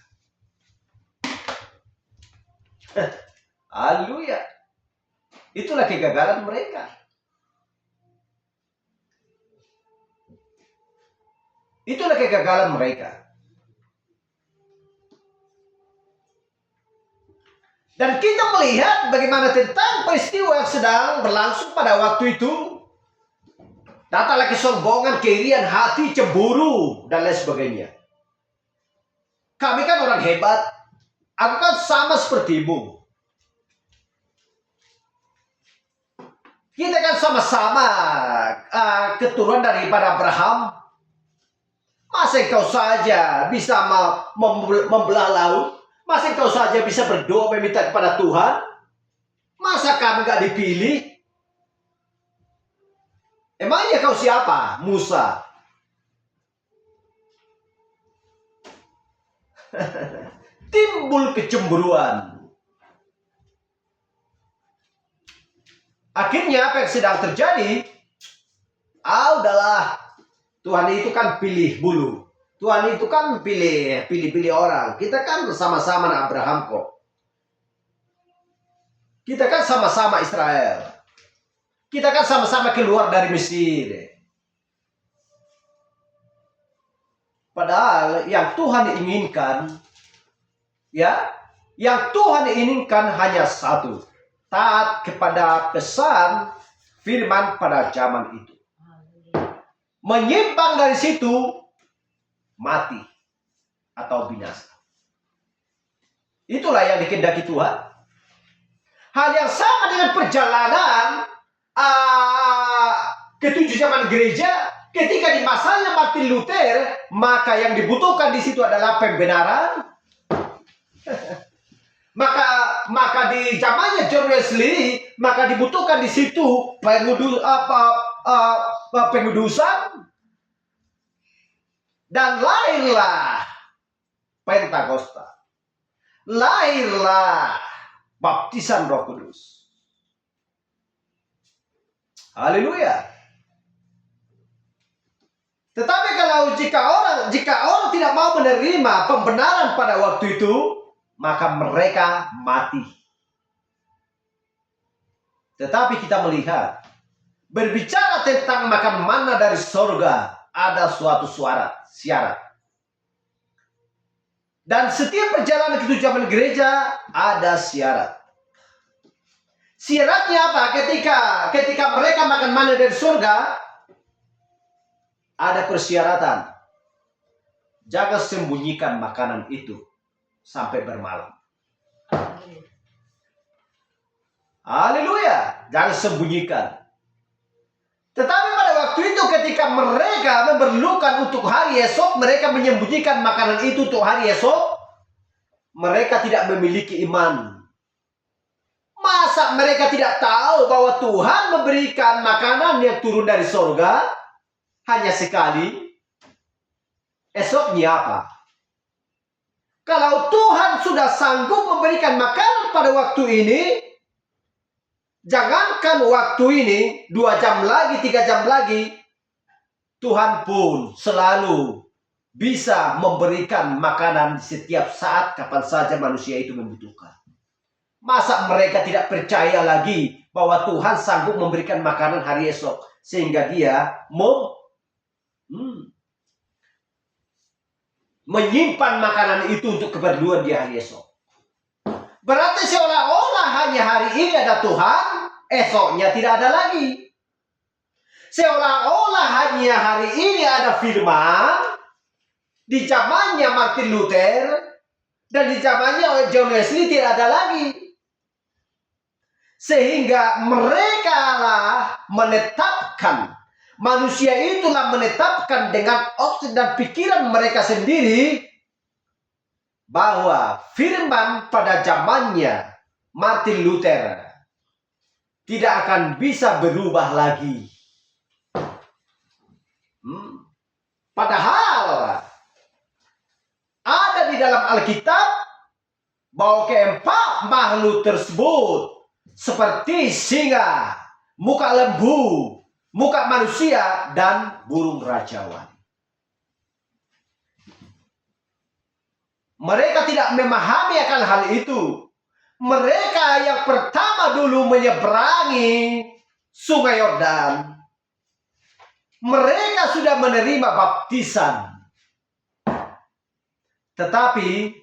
Haleluya. Itulah kegagalan mereka. Itulah kegagalan mereka. Dan kita melihat bagaimana tentang peristiwa yang sedang berlangsung pada waktu itu. Datanglah kesombongan, keirian hati, cemburu, dan lain sebagainya. Kami kan orang hebat. Aku kan sama sepertimu. Kita kan sama-sama keturunan daripada Abraham. Masa engkau saja bisa membelah laut? Masa engkau saja bisa berdoa meminta kepada Tuhan? Masa kami gak dipilih? Emangnya kau siapa? Musa. Timbul kecemburuan. Akhirnya apa yang sedang terjadi? Udahlah. Tuhan itu kan pilih bulu. Tuhan itu kan pilih orang. Kita kan bersama-sama dengan Abraham kok. Kita kan sama-sama Israel. Kita kan sama-sama keluar dari Mesir. Padahal yang Tuhan inginkan, ya, yang Tuhan inginkan hanya satu. Taat kepada pesan firman pada zaman itu. Menyimpang dari situ, mati atau binasa. Itulah yang dikehendaki Tuhan. Hal yang sama dengan perjalanan ketujuh zaman gereja, ketika di masanya Martin Luther, maka yang dibutuhkan di situ adalah pembenaran. maka di zamannya John Wesley, maka dibutuhkan di situ pengudusan, dan lahirlah Pentakosta, lahirlah baptisan Roh Kudus. Haleluya. Tetapi kalau jika orang tidak mau menerima pembenaran pada waktu itu, maka mereka mati. Tetapi kita melihat, berbicara tentang makan manna dari sorga, ada suatu syarat. Dan setiap perjalanan ketujuh zaman gereja ada syarat. Syaratnya apa? Ketika mereka makan manna dari surga, ada persyaratan. Jangan sembunyikan makanan itu sampai bermalam. Haleluya. Jangan sembunyikan. Tetapi pada waktu itu ketika mereka memerlukan untuk hari esok, mereka menyembunyikan makanan itu untuk hari esok. Mereka tidak memiliki iman. Masa mereka tidak tahu bahwa Tuhan memberikan makanan yang turun dari surga hanya sekali? Esoknya apa? Kalau Tuhan sudah sanggup memberikan makanan pada waktu ini, jangankan waktu ini, 2 jam lagi, 3 jam lagi, Tuhan pun selalu bisa memberikan makanan setiap saat, kapan saja manusia itu membutuhkan. Masa mereka tidak percaya lagi bahwa Tuhan sanggup memberikan makanan hari esok, sehingga dia menyimpan makanan itu untuk keperluan di hari esok. Berarti seolah-olah hanya hari ini ada Tuhan, esoknya tidak ada lagi. Seolah-olah hanya hari ini ada firman, di zamannya Martin Luther, dan di zamannya John Wesley tidak ada lagi. Sehingga mereka lah menetapkan, manusia itulah menetapkan dengan otak dan pikiran mereka sendiri bahwa firman pada zamannya Martin Luther tidak akan bisa berubah lagi. Padahal ada di dalam Alkitab bahwa keempat makhluk tersebut seperti singa, muka lembu, muka manusia, dan burung rajawan. Mereka tidak memahami akan hal itu. Mereka yang pertama dulu menyeberangi Sungai Yordan, mereka sudah menerima baptisan. Tetapi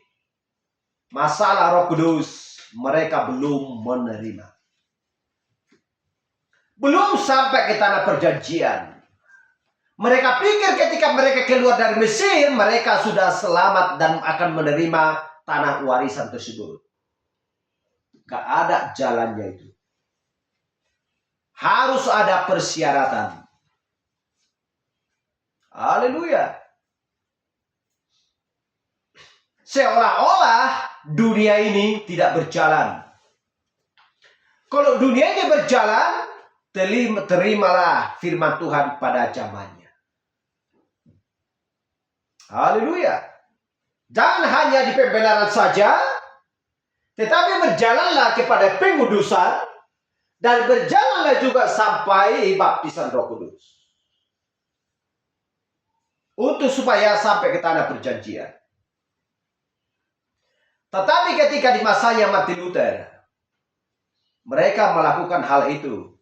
masalah Roh Kudus mereka belum menerima. Belum sampai ke tanah perjanjian. Mereka pikir ketika mereka keluar dari Mesir, mereka sudah selamat dan akan menerima tanah warisan tersebut. Gak ada jalannya itu. Harus ada persyaratan. Haleluya. Seolah-olah dunia ini tidak berjalan. Kalau dunia ini berjalan, terimalah firman Tuhan pada zamannya. Haleluya. Jangan hanya di pembenaran saja, tetapi berjalanlah kepada pengudusan, dan berjalanlah juga sampai baptisan Roh Kudus. Untuk supaya sampai ke tanah perjanjian. Tetapi ketika di masanya Martin Luther, mereka melakukan hal itu.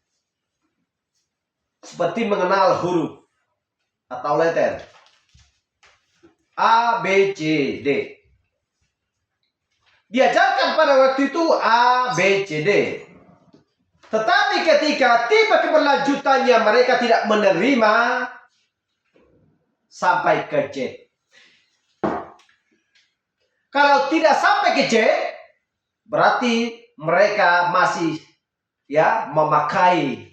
Seperti mengenal huruf atau letter A, B, C, D. Diajarkan pada waktu itu A, B, C, D. Tetapi ketika tiba keberlanjutannya mereka tidak menerima sampai ke Z. Kalau tidak sampai ke Z, berarti mereka masih memakai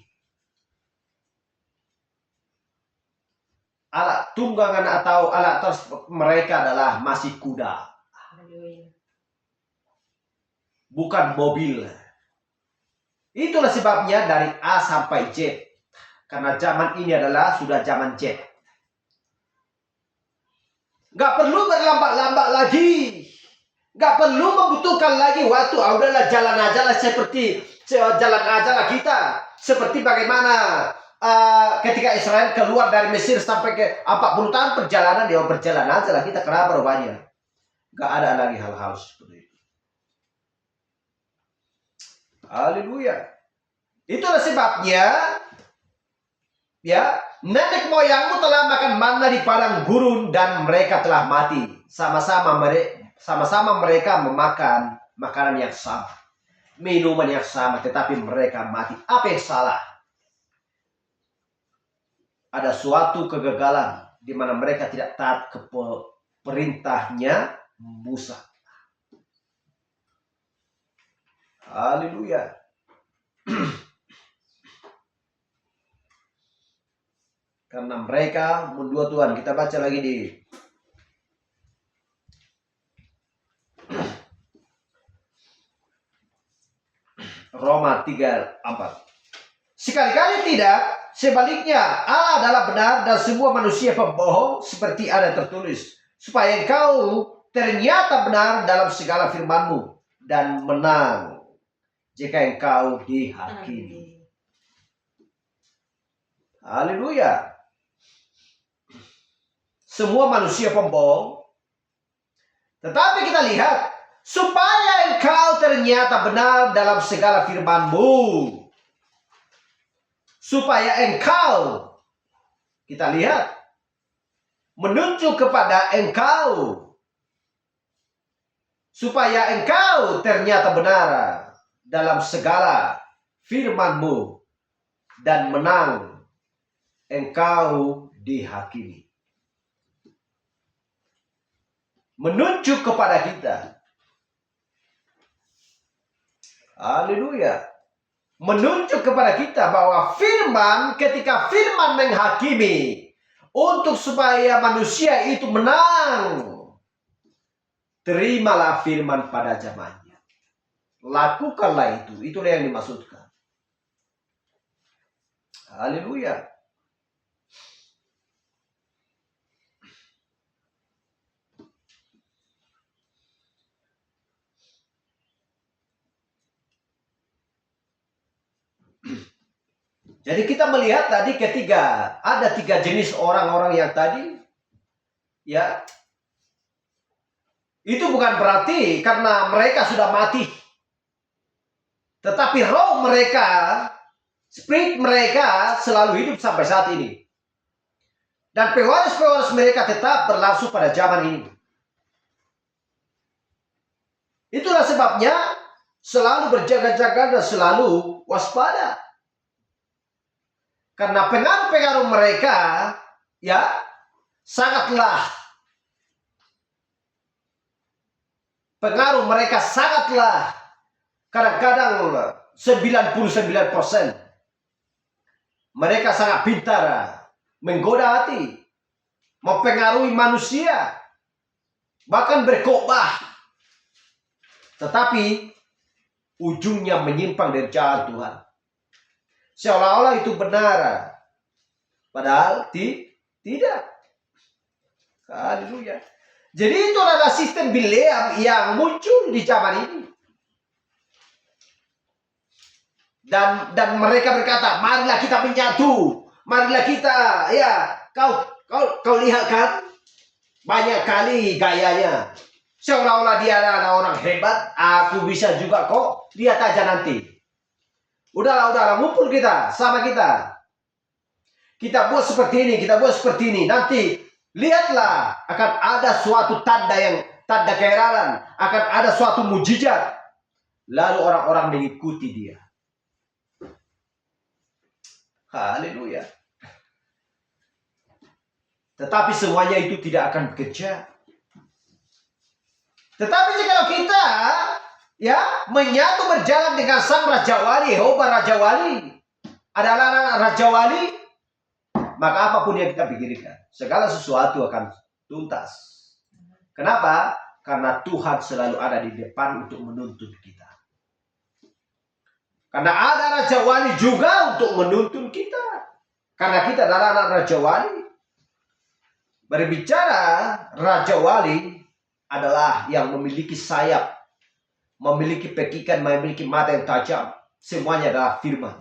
alat tunggangan atau alat mereka adalah masih kuda. Haleluya. Bukan mobil. Itulah sebabnya dari A sampai Z. Karena zaman ini adalah sudah zaman Z. Gak perlu berlambat-lambat lagi. Gak perlu membutuhkan lagi waktu. Udahlah jalan aja lah seperti jalan aja lah kita. Seperti bagaimana ketika Israel keluar dari Mesir sampai ke 40 tahun perjalanan. Dia berjalan aja lah kita. Kenapa rupanya? Gak ada lagi hal-hal seperti itu. Haleluya. Itulah sebabnya nenek moyangmu telah makan manna di padang gurun dan mereka telah mati. Sama-sama mereka memakan makanan yang sama, minuman yang sama, tetapi mereka mati. Apa yang salah? Ada suatu kegagalan di mana mereka tidak taat ke perintahnya Musa. Haleluya. Karena mereka mendua Tuhan. Kita baca lagi di Roma 3:4. Sekali-kali tidak, sebaliknya Allah adalah benar dan semua manusia pembohong seperti ada tertulis. Supaya engkau ternyata benar dalam segala firman-Mu dan menang jika engkau dihakimi. Haleluya. Semua manusia pembohong. Tetapi kita lihat, supaya engkau ternyata benar dalam segala firman-Mu. Supaya engkau, kita lihat, menunjuk kepada engkau. Supaya engkau ternyata benar dalam segala firman-Mu dan menang, engkau dihakimi. Menunjuk kepada kita. Haleluya. Menunjuk kepada kita bahwa firman, ketika firman menghakimi, untuk supaya manusia itu menang, terimalah firman pada zamannya. Lakukanlah itu. Itulah yang dimaksudkan. Haleluya. Jadi kita melihat tadi ada tiga jenis orang-orang yang tadi, itu bukan berarti karena mereka sudah mati. Tetapi roh mereka, spirit mereka selalu hidup sampai saat ini. Dan pewaris-pewaris mereka tetap berlangsung pada zaman ini. Itulah sebabnya selalu berjaga-jaga dan selalu waspada. Karena pengaruh-pengaruh mereka sangatlah kadang-kadang 99%. Mereka sangat pintar menggoda hati, mempengaruhi manusia, bahkan berkhotbah. Tetapi ujungnya menyimpang dari jalan Tuhan. Seolah-olah itu benar, padahal tidak. Haleluya. Jadi itu adalah sistem Bileam yang muncul di zaman ini. Dan mereka berkata, marilah kita menyatu, marilah kita, kau lihat kan, banyak kali gayanya. Seolah-olah dia adalah orang hebat, aku bisa juga kok, lihat aja nanti. Udahlah, ngumpul kita, sama kita. Kita buat seperti ini, kita buat seperti ini. Nanti lihatlah akan ada suatu tanda keheranan, akan ada suatu mujizat. Lalu orang-orang mengikuti dia. Haleluya. Tetapi semuanya itu tidak akan bekerja. Tetapi jika kita menyatu berjalan dengan sang Raja Wali, Yehova Raja Wali, adalah Raja Wali, maka apapun yang kita pikirkan, segala sesuatu akan tuntas. Kenapa? Karena Tuhan selalu ada di depan untuk menuntun kita. Karena ada Raja Wali juga untuk menuntun kita. Karena kita adalah anak Raja Wali. Berbicara Raja Wali adalah yang memiliki sayap, memiliki pekikan, memiliki mata yang tajam. Semuanya adalah firman.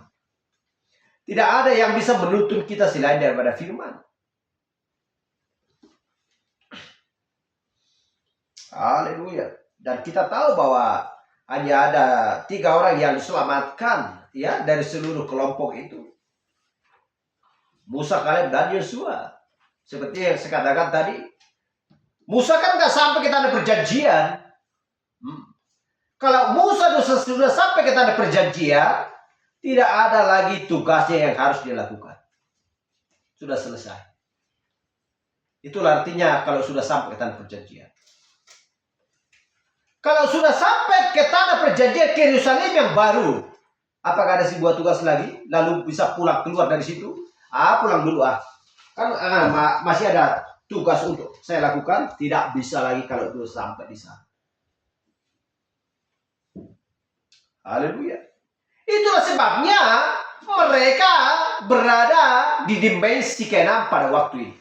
Tidak ada yang bisa menuntun kita selain daripada firman. Haleluya. Dan kita tahu bahwa hanya ada 3 orang yang diselamatkan dari seluruh kelompok itu. Musa, Kaleb, dan Yosua. Seperti yang saya katakan tadi. Musa kan nggak sampai ke tanah perjanjian. Kalau Musa sudah sampai ke tanah perjanjian, tidak ada lagi tugasnya yang harus dilakukan. Sudah selesai. Itulah artinya kalau sudah sampai ke tanah perjanjian. Kalau sudah sampai ke tanah perjanjian, ke Yerusalem yang baru, apakah ada sebuah tugas lagi? Lalu bisa pulang keluar dari situ? Pulang dulu Kan masih ada tugas untuk saya lakukan. Tidak bisa lagi kalau sudah sampai di sana. Haleluya. Itulah sebabnya mereka berada di dimensi ke-6 pada waktu ini.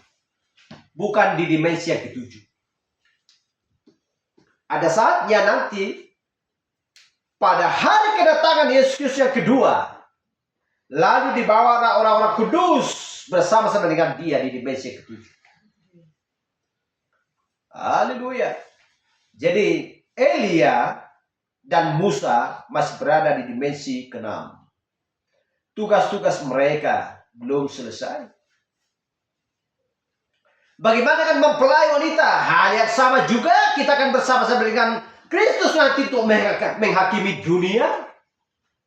Bukan di dimensi yang ke-7. Ada saatnya nanti pada hari kedatangan Yesus Kristus yang kedua, lalu dibawa orang-orang kudus bersama-sama dengan dia di dimensi yang ke-7. Haleluya. Jadi Elia dan Musa masih berada di dimensi ke-6. Tugas-tugas mereka belum selesai. Bagaimana kan mempelai wanita? Hal yang sama juga kita akan bersama-sama dengan Kristus nanti untuk menghakimi dunia.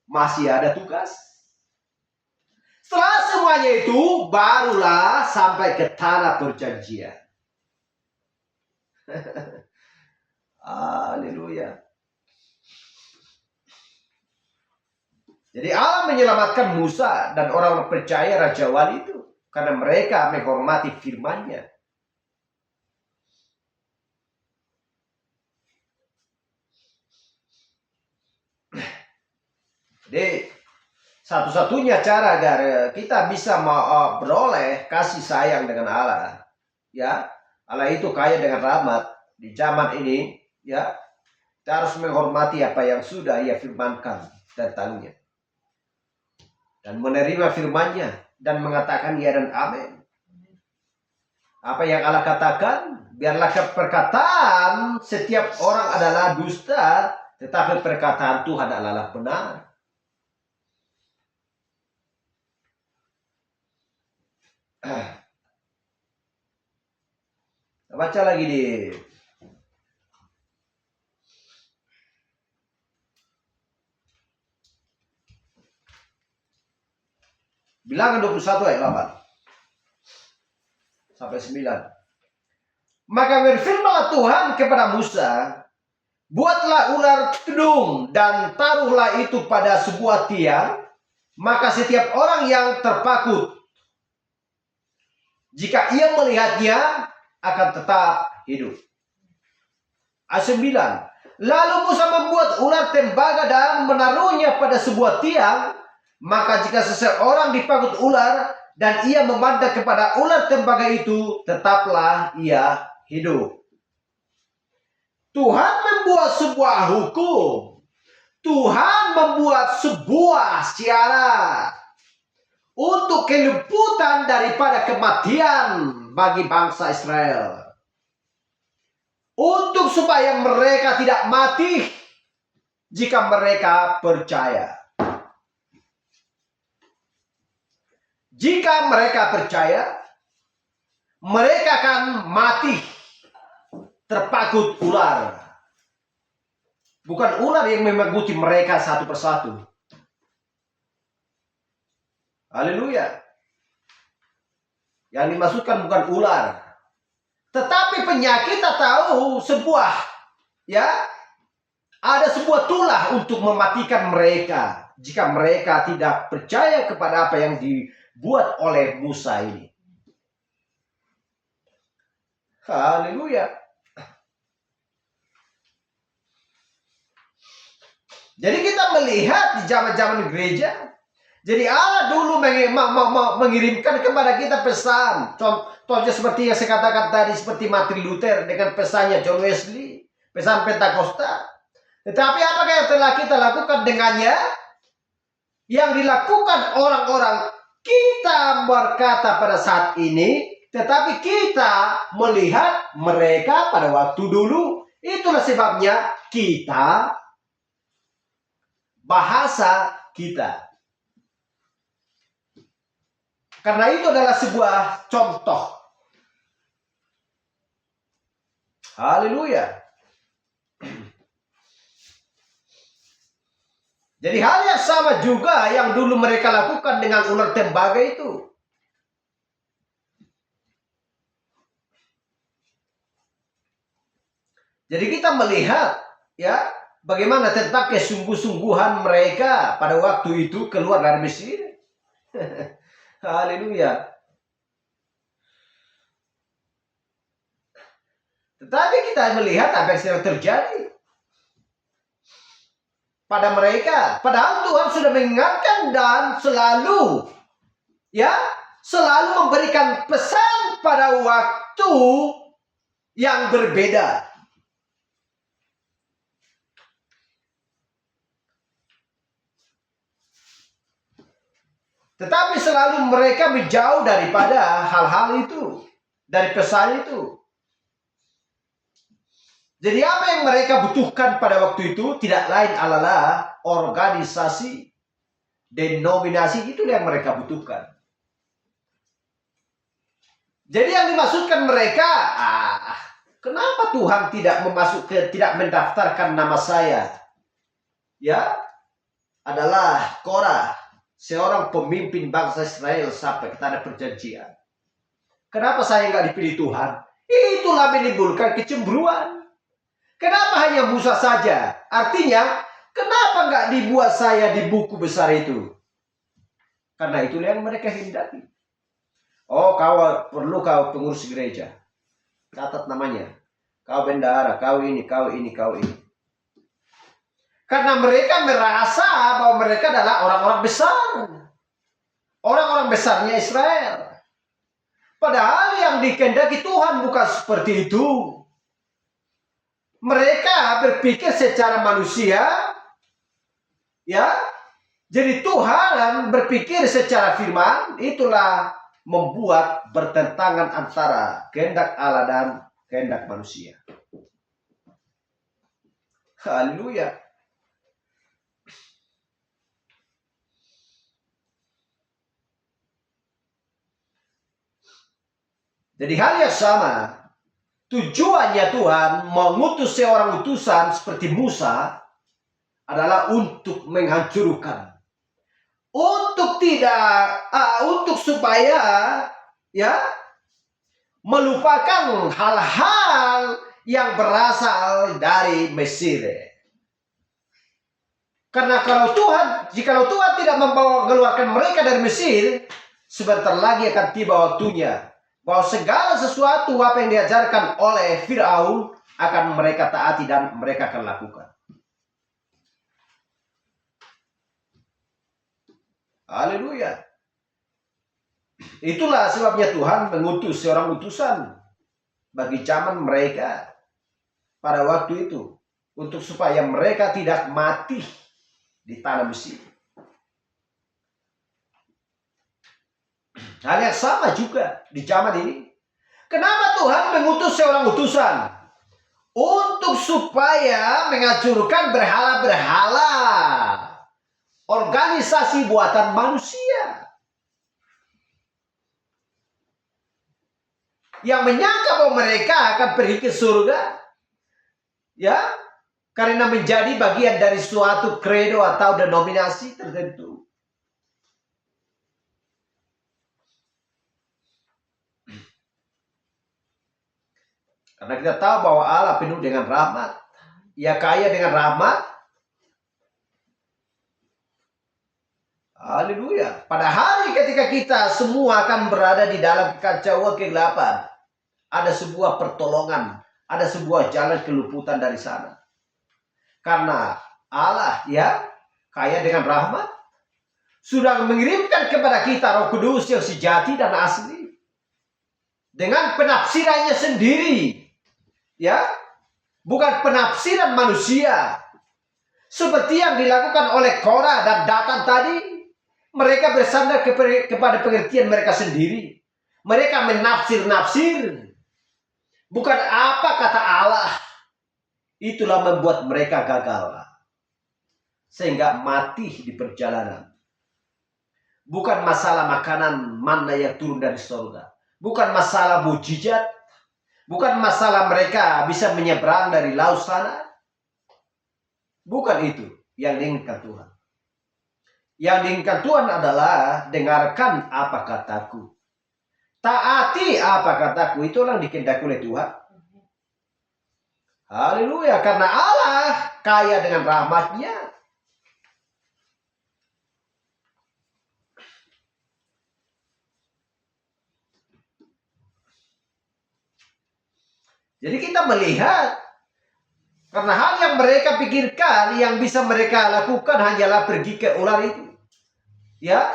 Masih ada tugas. Setelah semuanya itu, barulah sampai ke tanah perjanjian. Haleluya. Jadi Allah menyelamatkan Musa dan orang-orang percaya Raja Wali itu. Karena mereka menghormati firman-Nya. Jadi satu-satunya cara agar kita bisa beroleh kasih sayang dengan Allah, Allah itu kaya dengan rahmat di zaman ini, kita harus menghormati apa yang sudah Ia firmankan tentangnya dan menerima firman-Nya dan mengatakan ya dan amin. Apa yang Allah katakan, biarlah perkataan setiap orang adalah dusta, tetapi perkataan Tuhan adalah benar. Baca lagi di Bilangan 21 ayat 8 sampai 9. Maka berfirmanlah Tuhan kepada Musa, buatlah ular kedung dan taruhlah itu pada sebuah tiang, maka setiap orang yang terpakut, jika ia melihatnya, akan tetap hidup. Ayat 9. Lalu Musa membuat ular tembaga dan menaruhnya pada sebuah tiang. Maka jika seseorang dipakut ular dan ia memandang kepada ular tembaga itu, tetaplah ia hidup. Tuhan membuat sebuah hukum. Tuhan membuat sebuah syarat untuk kelimputan daripada kematian bagi bangsa Israel. Untuk supaya mereka tidak mati jika mereka percaya. jika mereka percaya, mereka akan mati terpakut ular. Bukan ular yang mengikuti mereka satu persatu. Haleluya. Yang dimaksudkan bukan ular, tetapi penyakit atau sebuah, ada sebuah tulah untuk mematikan mereka jika mereka tidak percaya kepada apa yang dibuat oleh Musa ini. Haleluya. Jadi kita melihat di zaman-zaman gereja, jadi Allah dulu mengirimkan kepada kita pesan. Contohnya seperti yang saya katakan tadi, seperti Martin Luther dengan pesannya John Wesley, pesan Pentakosta. Tetapi apakah yang telah kita lakukan dengannya? Yang dilakukan orang-orang kita berkata pada saat ini, tetapi kita melihat mereka pada waktu dulu. Itulah sebabnya kita, bahasa kita. Karena itu adalah sebuah contoh. Haleluya. Jadi hal yang sama juga yang dulu mereka lakukan dengan ular tembaga itu. Jadi kita melihat bagaimana tentang kesungguh-sungguhan mereka pada waktu itu keluar dari Mesir. Haleluya. Tetapi kita melihat apa yang sedang terjadi pada mereka. Padahal Tuhan sudah mengingatkan dan selalu memberikan pesan pada waktu yang berbeda. Tetapi selalu mereka menjauh daripada hal-hal itu, dari pesan itu. Jadi apa yang mereka butuhkan pada waktu itu tidak lain adalah organisasi, denominasi, itu yang mereka butuhkan. Jadi yang dimaksudkan mereka, kenapa Tuhan tidak mendaftarkan nama saya? Adalah Korah, seorang pemimpin bangsa Israel sampai ke tanah perjanjian. Kenapa saya nggak dipilih Tuhan? Itulah menimbulkan kecemburuan. Kenapa hanya Musa saja? Artinya, kenapa nggak dibuat saya di buku besar itu? Karena itulah yang mereka hendaki. Oh, kau pengurus gereja. Catat namanya. Kau bendahara, kau ini, kau ini, kau ini. Karena mereka merasa bahwa mereka adalah orang-orang besar. Orang-orang besarnya Israel. Padahal yang dikehendaki Tuhan bukan seperti itu. Mereka berpikir secara manusia. Jadi Tuhan berpikir secara firman. Itulah membuat bertentangan antara kehendak Allah dan kehendak manusia. Haleluya. Jadi hal yang sama, tujuannya Tuhan mengutus seorang utusan seperti Musa adalah untuk menghancurkan, untuk supaya melupakan hal-hal yang berasal dari Mesir. Karena jikalau Tuhan tidak mengeluarkan mereka dari Mesir, sebentar lagi akan tiba waktunya bahwa segala sesuatu apa yang diajarkan oleh Firaun akan mereka taati dan mereka akan lakukan. Haleluya. Itulah sebabnya Tuhan mengutus seorang utusan bagi zaman mereka pada waktu itu, untuk supaya mereka tidak mati di tanah Mesir. Hal yang sama juga di zaman ini. Kenapa Tuhan mengutus seorang utusan? Untuk supaya menghancurkan berhala-berhala, organisasi buatan manusia. yang menyangka bahwa mereka akan pergi ke surga, ya, karena menjadi bagian dari suatu kredo atau denominasi tertentu. Karena kita tahu bahwa Allah penuh dengan rahmat, Ia kaya dengan rahmat. Haleluya. Pada hari ketika kita semua akan berada di dalam kekacauan kegelapan, ada sebuah pertolongan, ada sebuah jalan keluputan dari sana. Karena Allah, ya, kaya dengan rahmat, sudah mengirimkan kepada kita Roh Kudus yang sejati dan asli dengan penafsirannya sendiri, ya, bukan penafsiran manusia seperti yang dilakukan oleh Korah dan Datan tadi. Mereka bersandar kepada pengertian mereka sendiri. Mereka menafsir-nafsir, bukan apa kata Allah. Itulah membuat mereka gagal, sehingga mati di perjalanan. Bukan masalah makanan mana yang turun dari surga, bukan masalah mujizat, bukan masalah mereka bisa menyeberang dari laut sana. Bukan itu yang diinginkan Tuhan. Yang diinginkan Tuhan adalah dengarkan apa kataku, taati apa kataku. Itulah yang dikehendaki oleh Tuhan. Haleluya. Karena Allah kaya dengan rahmatnya. Jadi kita melihat, karena hal yang mereka pikirkan, yang bisa mereka lakukan hanyalah pergi ke ular itu, ya,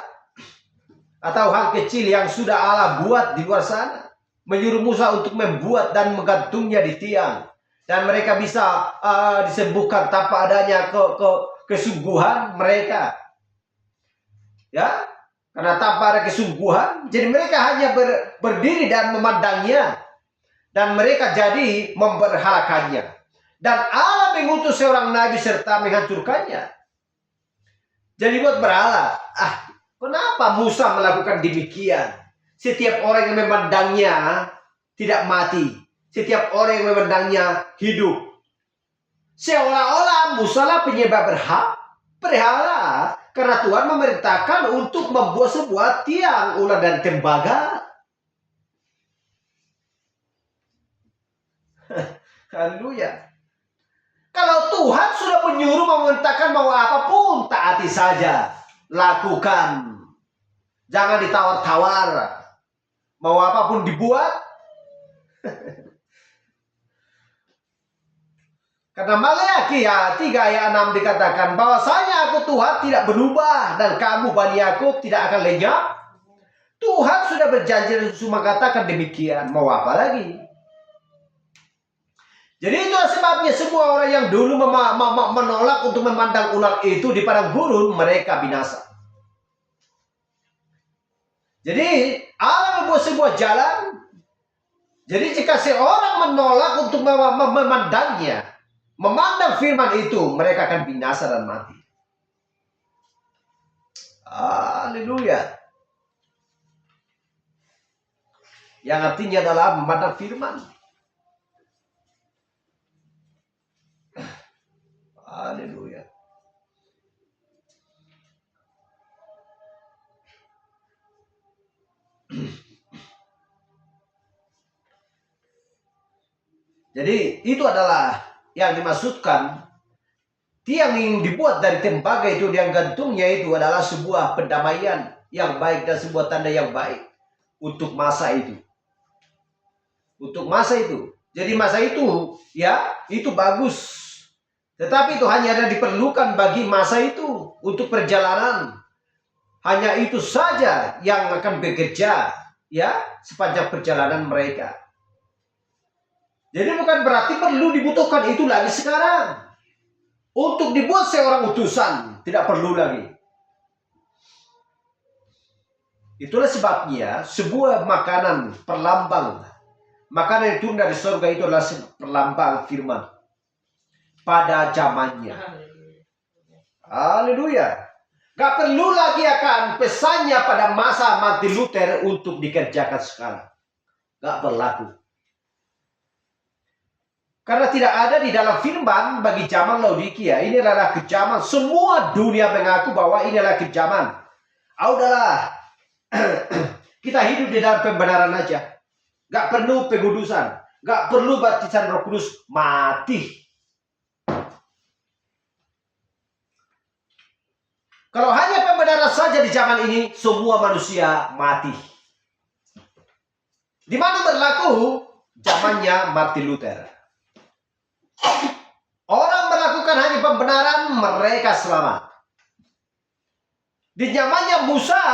atau hal kecil yang sudah Allah buat di luar sana. Menyuruh Musa untuk membuat dan menggantungnya di tiang, dan mereka bisa disembuhkan tanpa adanya kesungguhan mereka, ya, karena tanpa ada kesungguhan, jadi mereka hanya berdiri dan memandangnya, dan mereka jadi memberhalakannya. Dan Allah mengutus seorang nabi serta menghancurkannya. Jadi buat berhala, kenapa Musa melakukan demikian? Setiap orang yang memandangnya tidak mati, setiap orang yang memandangnya hidup. Seolah-olah Musa lah penyebab berhala, karena Tuhan memerintahkan untuk membuat sebuah tiang ular dan tembaga. Haleluya. Kalau Tuhan sudah menyuruh, memerintahkan mau apapun, taati saja, lakukan. Jangan ditawar-tawar. Mau apapun dibuat. Karena Maleakhi 3 ayat 6 dikatakan, bahwasanya aku Tuhan tidak berubah dan kamu Bani Yakub tidak akan lenyap. Tuhan sudah berjanji dan cuma katakan demikian. Mau apa lagi? Jadi itulah sebabnya semua orang yang dulu menolak untuk memandang ular itu di padang gurun, mereka binasa. Jadi Allah membuat sebuah jalan. Jadi jika seorang menolak untuk memandangnya, memandang firman itu, mereka akan binasa dan mati. Haleluya. Yang artinya adalah memandang firman. Haleluya. Jadi itu adalah yang dimaksudkan. Tiang yang dibuat dari tembaga itu, yang gantungnya itu adalah sebuah pendamaian yang baik dan sebuah tanda yang baik untuk masa itu. Untuk masa itu. Jadi masa itu, ya, itu bagus. Tetapi itu hanya ada diperlukan bagi masa itu untuk perjalanan. Hanya itu saja yang akan bekerja, ya, sepanjang perjalanan mereka. Jadi bukan berarti perlu dibutuhkan itu lagi sekarang. Untuk dibuat seorang utusan tidak perlu lagi. Itulah sebabnya sebuah makanan perlambang, makanan yang turun dari surga itu adalah perlambang firman pada zamannya. Haleluya. Gak perlu lagi akan pesannya pada masa Martin Luther untuk dikerjakan sekarang. Gak berlaku. Karena tidak ada di dalam firman bagi zaman Laodikia. Ini adalah kejaman. Semua dunia mengaku bahwa ini adalah kejaman. Udahlah. Kita hidup di dalam pembenaran aja. Gak perlu pengudusan. Gak perlu baptisan Roh Kudus. Mati. Kalau hanya pembenaran saja di zaman ini, semua manusia mati. Di mana berlaku? Zamannya Martin Luther. Orang melakukan hanya pembenaran, mereka selamat. Di zamannya Musa,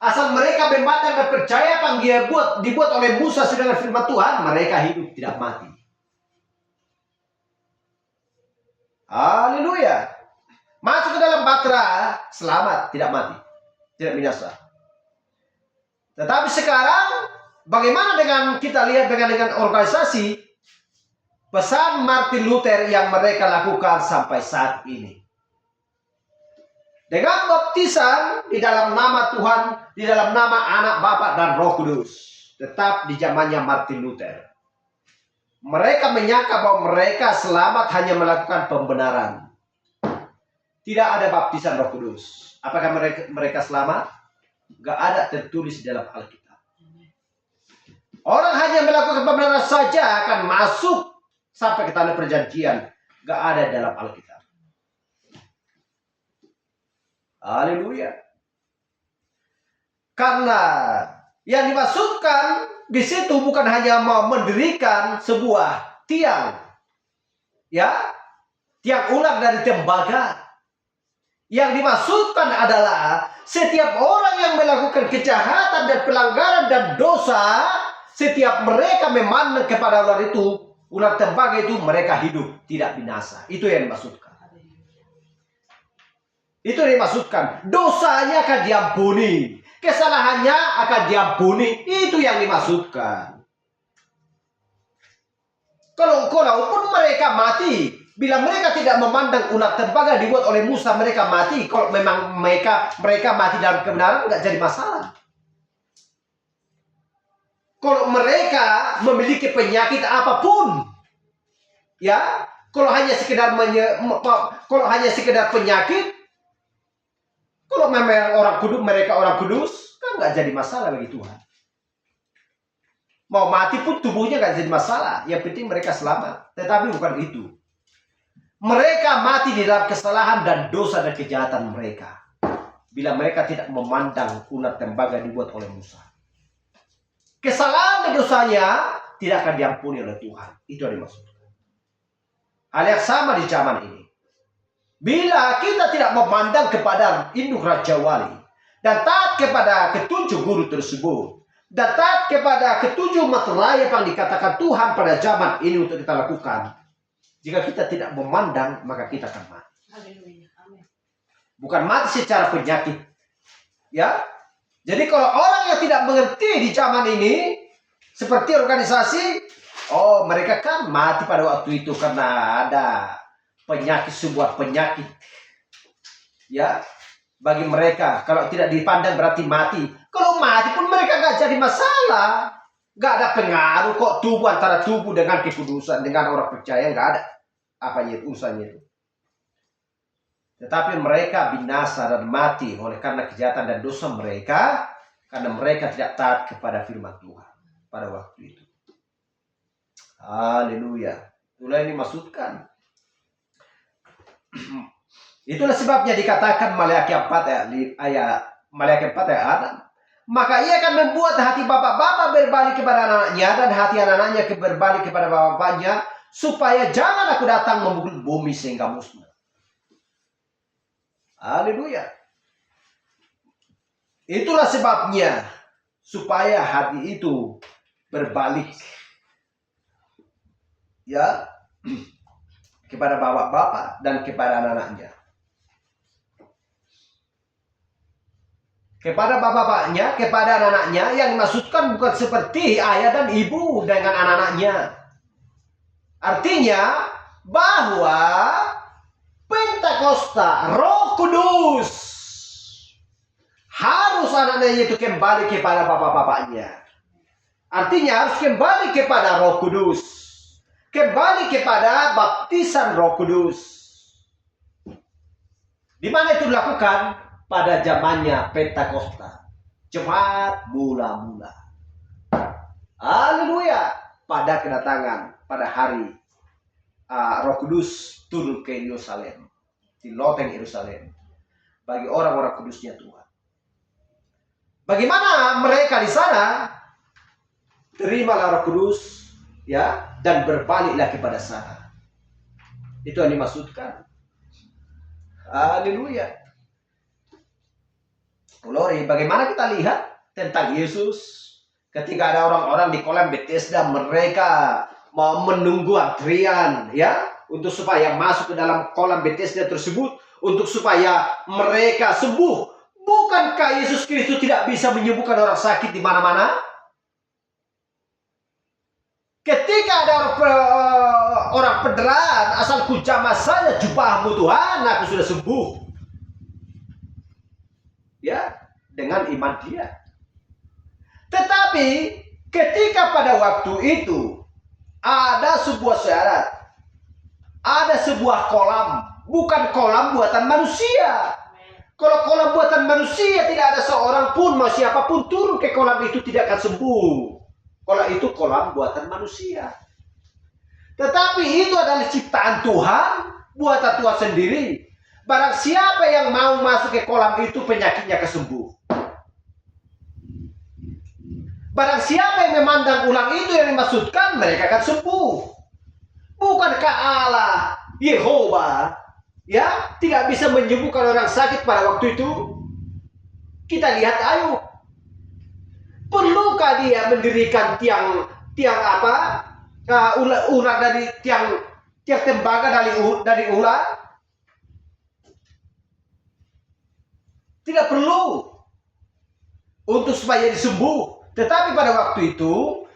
asal mereka memandang dan percaya apa yang dibuat oleh Musa sedang firman Tuhan, mereka hidup tidak mati. Haleluya. Masuk ke dalam batra, selamat, tidak mati, tidak binasa. Tetapi sekarang, bagaimana dengan kita lihat dengan organisasi? Pesan Martin Luther yang mereka lakukan sampai saat ini. Dengan baptisan di dalam nama Tuhan, di dalam nama Anak, Bapa dan Roh Kudus. Tetap di zamannya Martin Luther. Mereka menyangka bahwa mereka selamat hanya melakukan pembenaran. Tidak ada baptisan Roh Kudus. Apakah mereka selamat? Gak ada tertulis di dalam Alkitab. Orang hanya melakukan pembenaran saja akan masuk sampai ke tanah perjanjian. Gak ada dalam Alkitab. Haleluya. Karena yang dimaksudkan di situ bukan hanya mau mendirikan sebuah tiang. Ya. Tiang ular dari tembaga. Yang dimaksudkan adalah setiap orang yang melakukan kejahatan dan pelanggaran dan dosa, setiap mereka memandang kepada ular itu, ular tembaga itu, mereka hidup, tidak binasa. Itu yang dimaksudkan. Itu yang dimaksudkan. Dosanya akan diampuni. Kesalahannya akan diampuni. Itu yang dimaksudkan. Kalaupun mereka mati, bila mereka tidak memandang ular tembaga dibuat oleh Musa, mereka mati. Kalau memang mereka mati dalam kebenaran, nggak jadi masalah. Kalau mereka memiliki penyakit apapun, ya, kalau hanya sekedar penyakit, kalau memang mereka orang kudus, kan nggak jadi masalah bagi Tuhan. Mau mati pun tubuhnya nggak jadi masalah. Yang penting mereka selamat. Tetapi bukan itu. Mereka mati di dalam kesalahan dan dosa dan kejahatan mereka. Bila mereka tidak memandang ular tembaga dibuat oleh Musa. Kesalahan dan dosanya tidak akan diampuni oleh Tuhan. Itu yang dimaksudkan. Hal yang sama di zaman ini. Bila kita tidak memandang kepada induk Raja Wali dan taat kepada ketujuh guru tersebut dan taat kepada ketujuh materai yang dikatakan Tuhan pada zaman ini untuk kita lakukan, jika kita tidak memandang, maka kita akan mati. Bukan mati secara penyakit, ya. Jadi kalau orang yang tidak mengerti di zaman ini, seperti organisasi, mereka kan mati pada waktu itu karena ada sebuah penyakit. Ya, bagi mereka kalau tidak dipandang berarti mati. Kalau mati pun mereka nggak jadi masalah. Nggak ada pengaruh kok tubuh antara tubuh dengan kekudusan, dengan orang percaya, nggak ada urusannya itu. Tetapi mereka binasa dan mati oleh karena kejahatan dan dosa mereka, karena mereka tidak taat kepada firman Tuhan pada waktu itu. Haleluya. Itulah yang dimaksudkan. Itulah sebabnya dikatakan Maleakhi 4 ayat 6. Maka ia akan membuat hati bapak-bapak berbalik kepada anak-anaknya dan hati anak-anaknya berbalik kepada bapak-bapaknya, supaya jangan aku datang memukul bumi sehingga musnah. Haleluya. Itulah sebabnya supaya hati itu berbalik, ya, kepada bapak-bapak dan kepada anak-anaknya. Kepada bapak-bapaknya, kepada anak-anaknya, yang dimaksudkan bukan seperti ayah dan ibu dengan anak-anaknya. Artinya bahwa Pentakosta, Roh Kudus, harus anak-anaknya itu kembali kepada bapak-bapaknya. Artinya harus kembali kepada Roh Kudus. Kembali kepada baptisan Roh Kudus. Di mana itu dilakukan? Pada zamannya Pentakosta. Jemaat mula-mula. Haleluya. Pada kedatangan, pada hari Roh Kudus turun ke Yerusalem. Di loteng Yerusalem. Bagi orang-orang kudusnya Tuhan. Bagaimana mereka di sana? Terimalah Roh Kudus, ya, dan berbaliklah kepada sana. Itu yang dimaksudkan. Haleluya. Glory. Bagaimana kita lihat tentang Yesus ketika ada orang-orang di kolam Bethesda, mereka mau menunggu antrian, ya, untuk supaya masuk ke dalam kolam Bethesda tersebut, untuk supaya mereka sembuh. Bukankah Yesus Kristus tidak bisa menyembuhkan orang sakit di mana-mana? Ketika ada orang pederaan, asal ku jamah saja jubahmu Tuhan, aku sudah sembuh. Ya, dengan iman dia. Tetapi ketika pada waktu itu ada sebuah syarat, ada sebuah kolam, bukan kolam buatan manusia. Kalau kolam buatan manusia, tidak ada seorang pun, mau siapapun turun ke kolam itu tidak akan sembuh. Kalau itu kolam buatan manusia. Tetapi itu adalah ciptaan Tuhan, buatan Tuhan sendiri. Barang siapa yang mau masuk ke kolam itu, penyakitnya kesembuh. Barang siapa yang memandang ulang itu yang dimaksudkan, mereka akan sembuh. Bukankah Allah, Yehova, ya, tidak bisa menyembuhkan orang sakit pada waktu itu? Kita lihat Ayub. Perlukah dia mendirikan tiang apa? Ular dari tiang tembaga dari ular? Tidak perlu untuk supaya disembuh. Tetapi pada waktu itu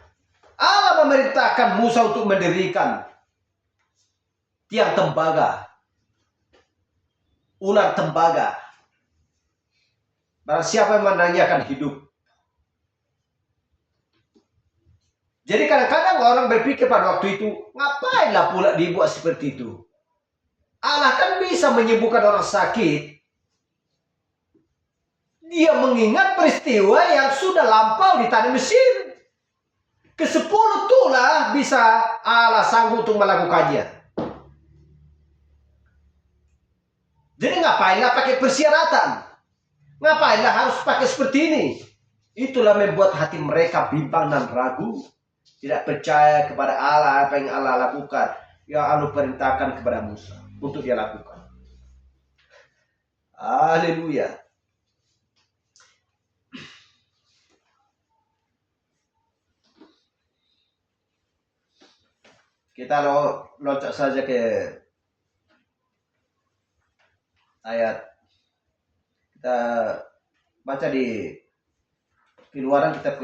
Allah memerintahkan Musa untuk mendirikan tiang tembaga, ular tembaga. Barang siapa yang menanyakan hidup. Jadi kadang-kadang orang berpikir pada waktu itu, ngapainlah pula dibuat seperti itu? Allah kan bisa menyembuhkan orang sakit. Dia mengingat peristiwa yang sudah lampau di tanah Mesir. Ke-10 itulah bisa Allah sanggup untuk melakukannya. Jadi ngapainlah pakai persyaratan? Ngapainlah harus pakai seperti ini? Itulah membuat hati mereka bimbang dan ragu. Tidak percaya kepada Allah, apa yang Allah lakukan, yang Allah perintahkan kepada Musa untuk dia lakukan. Haleluya. Kita loncat saja ke ayat. Kita baca di Keluaran, kitab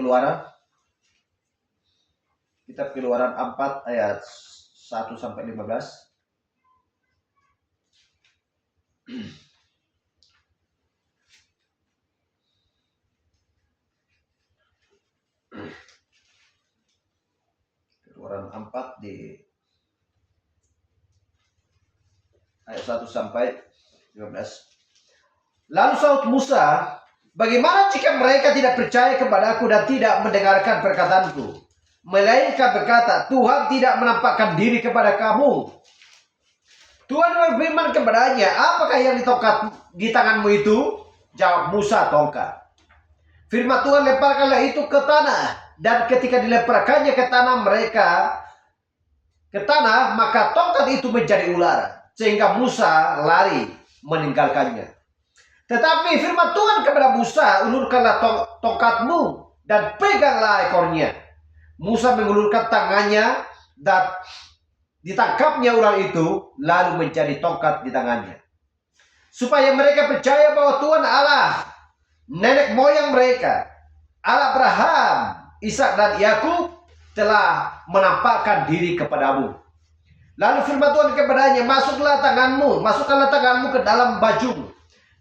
Keluaran 4 ayat 1 sampai 15. Keluaran 4 di ayat 1 sampai 15. Lalu saud Musa, bagaimana jika mereka tidak percaya kepadaku dan tidak mendengarkan perkataanku? Melainkan berkata, Tuhan tidak menampakkan diri kepada kamu. Tuhan berfirman kepadanya, apakah yang di tanganmu itu? Jawab Musa, tongkat. Firman Tuhan, lemparkanlah itu ke tanah. Dan ketika dilemparkannya ke tanah, maka tongkat itu menjadi ular. Sehingga Musa lari meninggalkannya. Tetapi firman Tuhan kepada Musa, ulurkanlah tongkatmu dan peganglah ekornya. Musa mengulurkan tangannya dan ditangkapnya ular itu, lalu menjadi tongkat di tangannya. Supaya mereka percaya bahwa Tuhan Allah, nenek moyang mereka, Allah Abraham, Ishak dan Yakub, telah menampakkan diri kepadamu. Lalu firman Tuhan kepadanya, masukkanlah tanganmu ke dalam bajumu.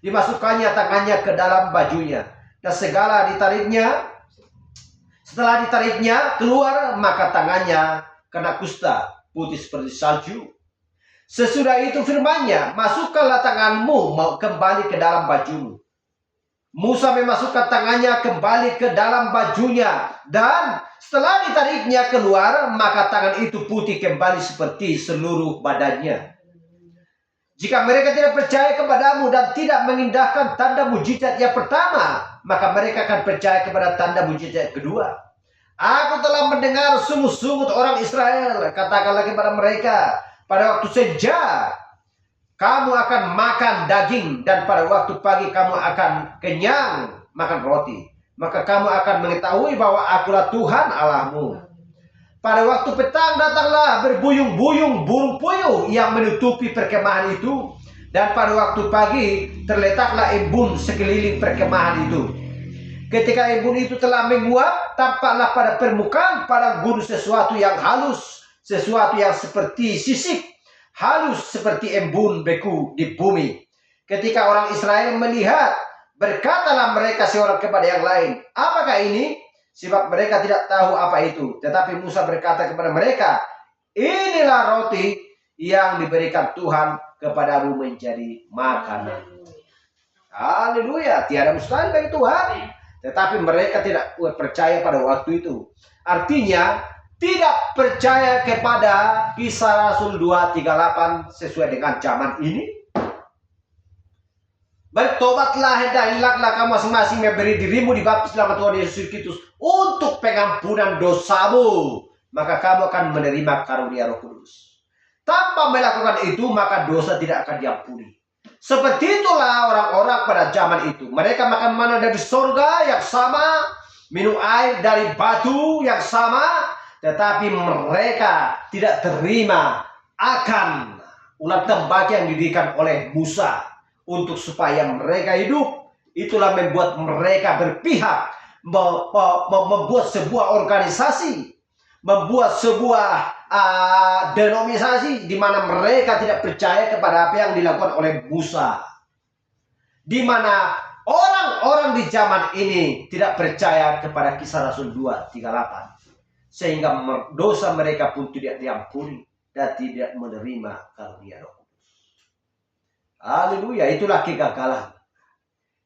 Dimasukkannya tangannya ke dalam bajunya, dan segala ditariknya, Setelah ditariknya keluar, maka tangannya kena kusta, putih seperti salju. Sesudah itu firman-Nya, masukkanlah tanganmu kembali ke dalam bajumu. Musa memasukkan tangannya kembali ke dalam bajunya, dan setelah ditariknya keluar, maka tangan itu putih kembali seperti seluruh badannya. Jika mereka tidak percaya kepadamu dan tidak mengindahkan tanda mujizat yang pertama, maka mereka akan percaya kepada tanda mujizat kedua. Aku telah mendengar sungut-sungut orang Israel, katakanlah kepada mereka, pada waktu senja kamu akan makan daging, dan pada waktu pagi kamu akan kenyang makan roti. Maka kamu akan mengetahui bahwa akulah Tuhan Allahmu. Pada waktu petang datanglah berbuyung-buyung burung puyuh yang menutupi perkemahan itu. Dan pada waktu pagi terletaklah embun sekeliling perkemahan itu. Ketika embun itu telah menguap, tampaklah pada permukaan padang gurun sesuatu yang halus, sesuatu yang seperti sisik, halus seperti embun beku di bumi. Ketika orang Israel melihat, berkatalah mereka seorang kepada yang lain, apakah ini? Sebab mereka tidak tahu apa itu. Tetapi Musa berkata kepada mereka, inilah roti yang diberikan Tuhan kepadamu menjadi makanan. Haleluya, tiada mustahil bagi Tuhan. Tetapi mereka tidak percaya pada waktu itu. Artinya, tidak percaya kepada Kisah Rasul 2:38 sesuai dengan zaman ini. Bertobatlah dan hendaklah kamu masing-masing memberi dirimu dibaptis dalam Tuhan Yesus Kristus untuk pengampunan dosamu, maka kamu akan menerima karunia Roh Kudus. Tanpa melakukan itu, maka dosa tidak akan diampuni. Seperti itulah orang-orang pada zaman itu. Mereka makan mana dari surga yang sama, minum air dari batu yang sama, tetapi mereka tidak terima akan ulat tembak yang didirikan oleh Musa untuk supaya mereka hidup. Itulah membuat mereka berpihak, membuat sebuah organisasi, membuat sebuah denominasi di mana mereka tidak percaya kepada apa yang dilakukan oleh Musa. Di mana orang-orang di zaman ini tidak percaya kepada Kisah Rasul 2:38. Sehingga dosa mereka pun tidak diampuni dan tidak menerima karunia Roh Kudus. Haleluya, itulah kegagalan.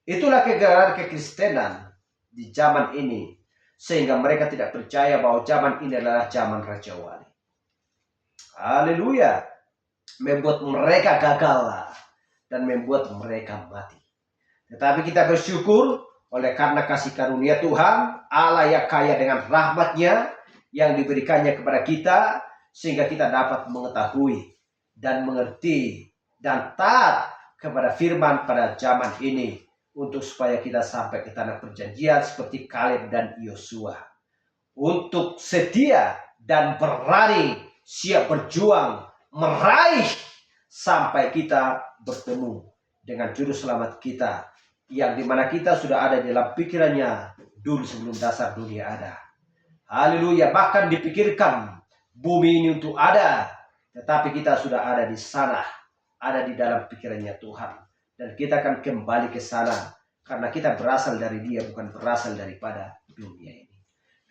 Itulah kegagalan kekristenan di zaman ini. Sehingga mereka tidak percaya bahwa zaman ini adalah zaman Raja Wali. Haleluya. Membuat mereka gagal dan membuat mereka mati. Tetapi kita bersyukur oleh karena kasih karunia Tuhan, Allah yang kaya dengan rahmat-Nya yang diberikannya kepada kita, sehingga kita dapat mengetahui dan mengerti dan taat kepada firman pada zaman ini, untuk supaya kita sampai ke tanah perjanjian seperti Kaleb dan Yosua, untuk setia dan berani, siap berjuang, meraih sampai kita bertemu dengan juru selamat kita, yang dimana kita sudah ada di dalam pikirannya dulu sebelum dasar dunia ada. Haleluya, bahkan dipikirkan bumi ini untuk ada, tetapi kita sudah ada di sana, ada di dalam pikirannya Tuhan, dan kita akan kembali ke sana karena kita berasal dari Dia, bukan berasal daripada dunia ini.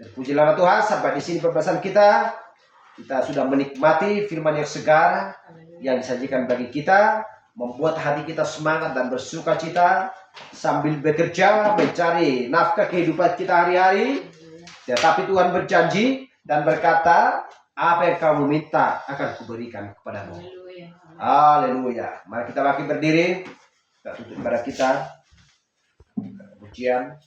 Terpuji nama Tuhan. Sampai di sini pembahasan kita. Kita sudah menikmati firman yang segar yang disajikan bagi kita, membuat hati kita semangat dan bersuka cita sambil bekerja mencari nafkah kehidupan kita hari-hari. Tetapi Tuhan berjanji dan berkata, apa yang kamu minta akan kuberikan kepadamu. Haleluya. Mari kita bangkit berdiri. Kita tutup ibadah kita. Pujian.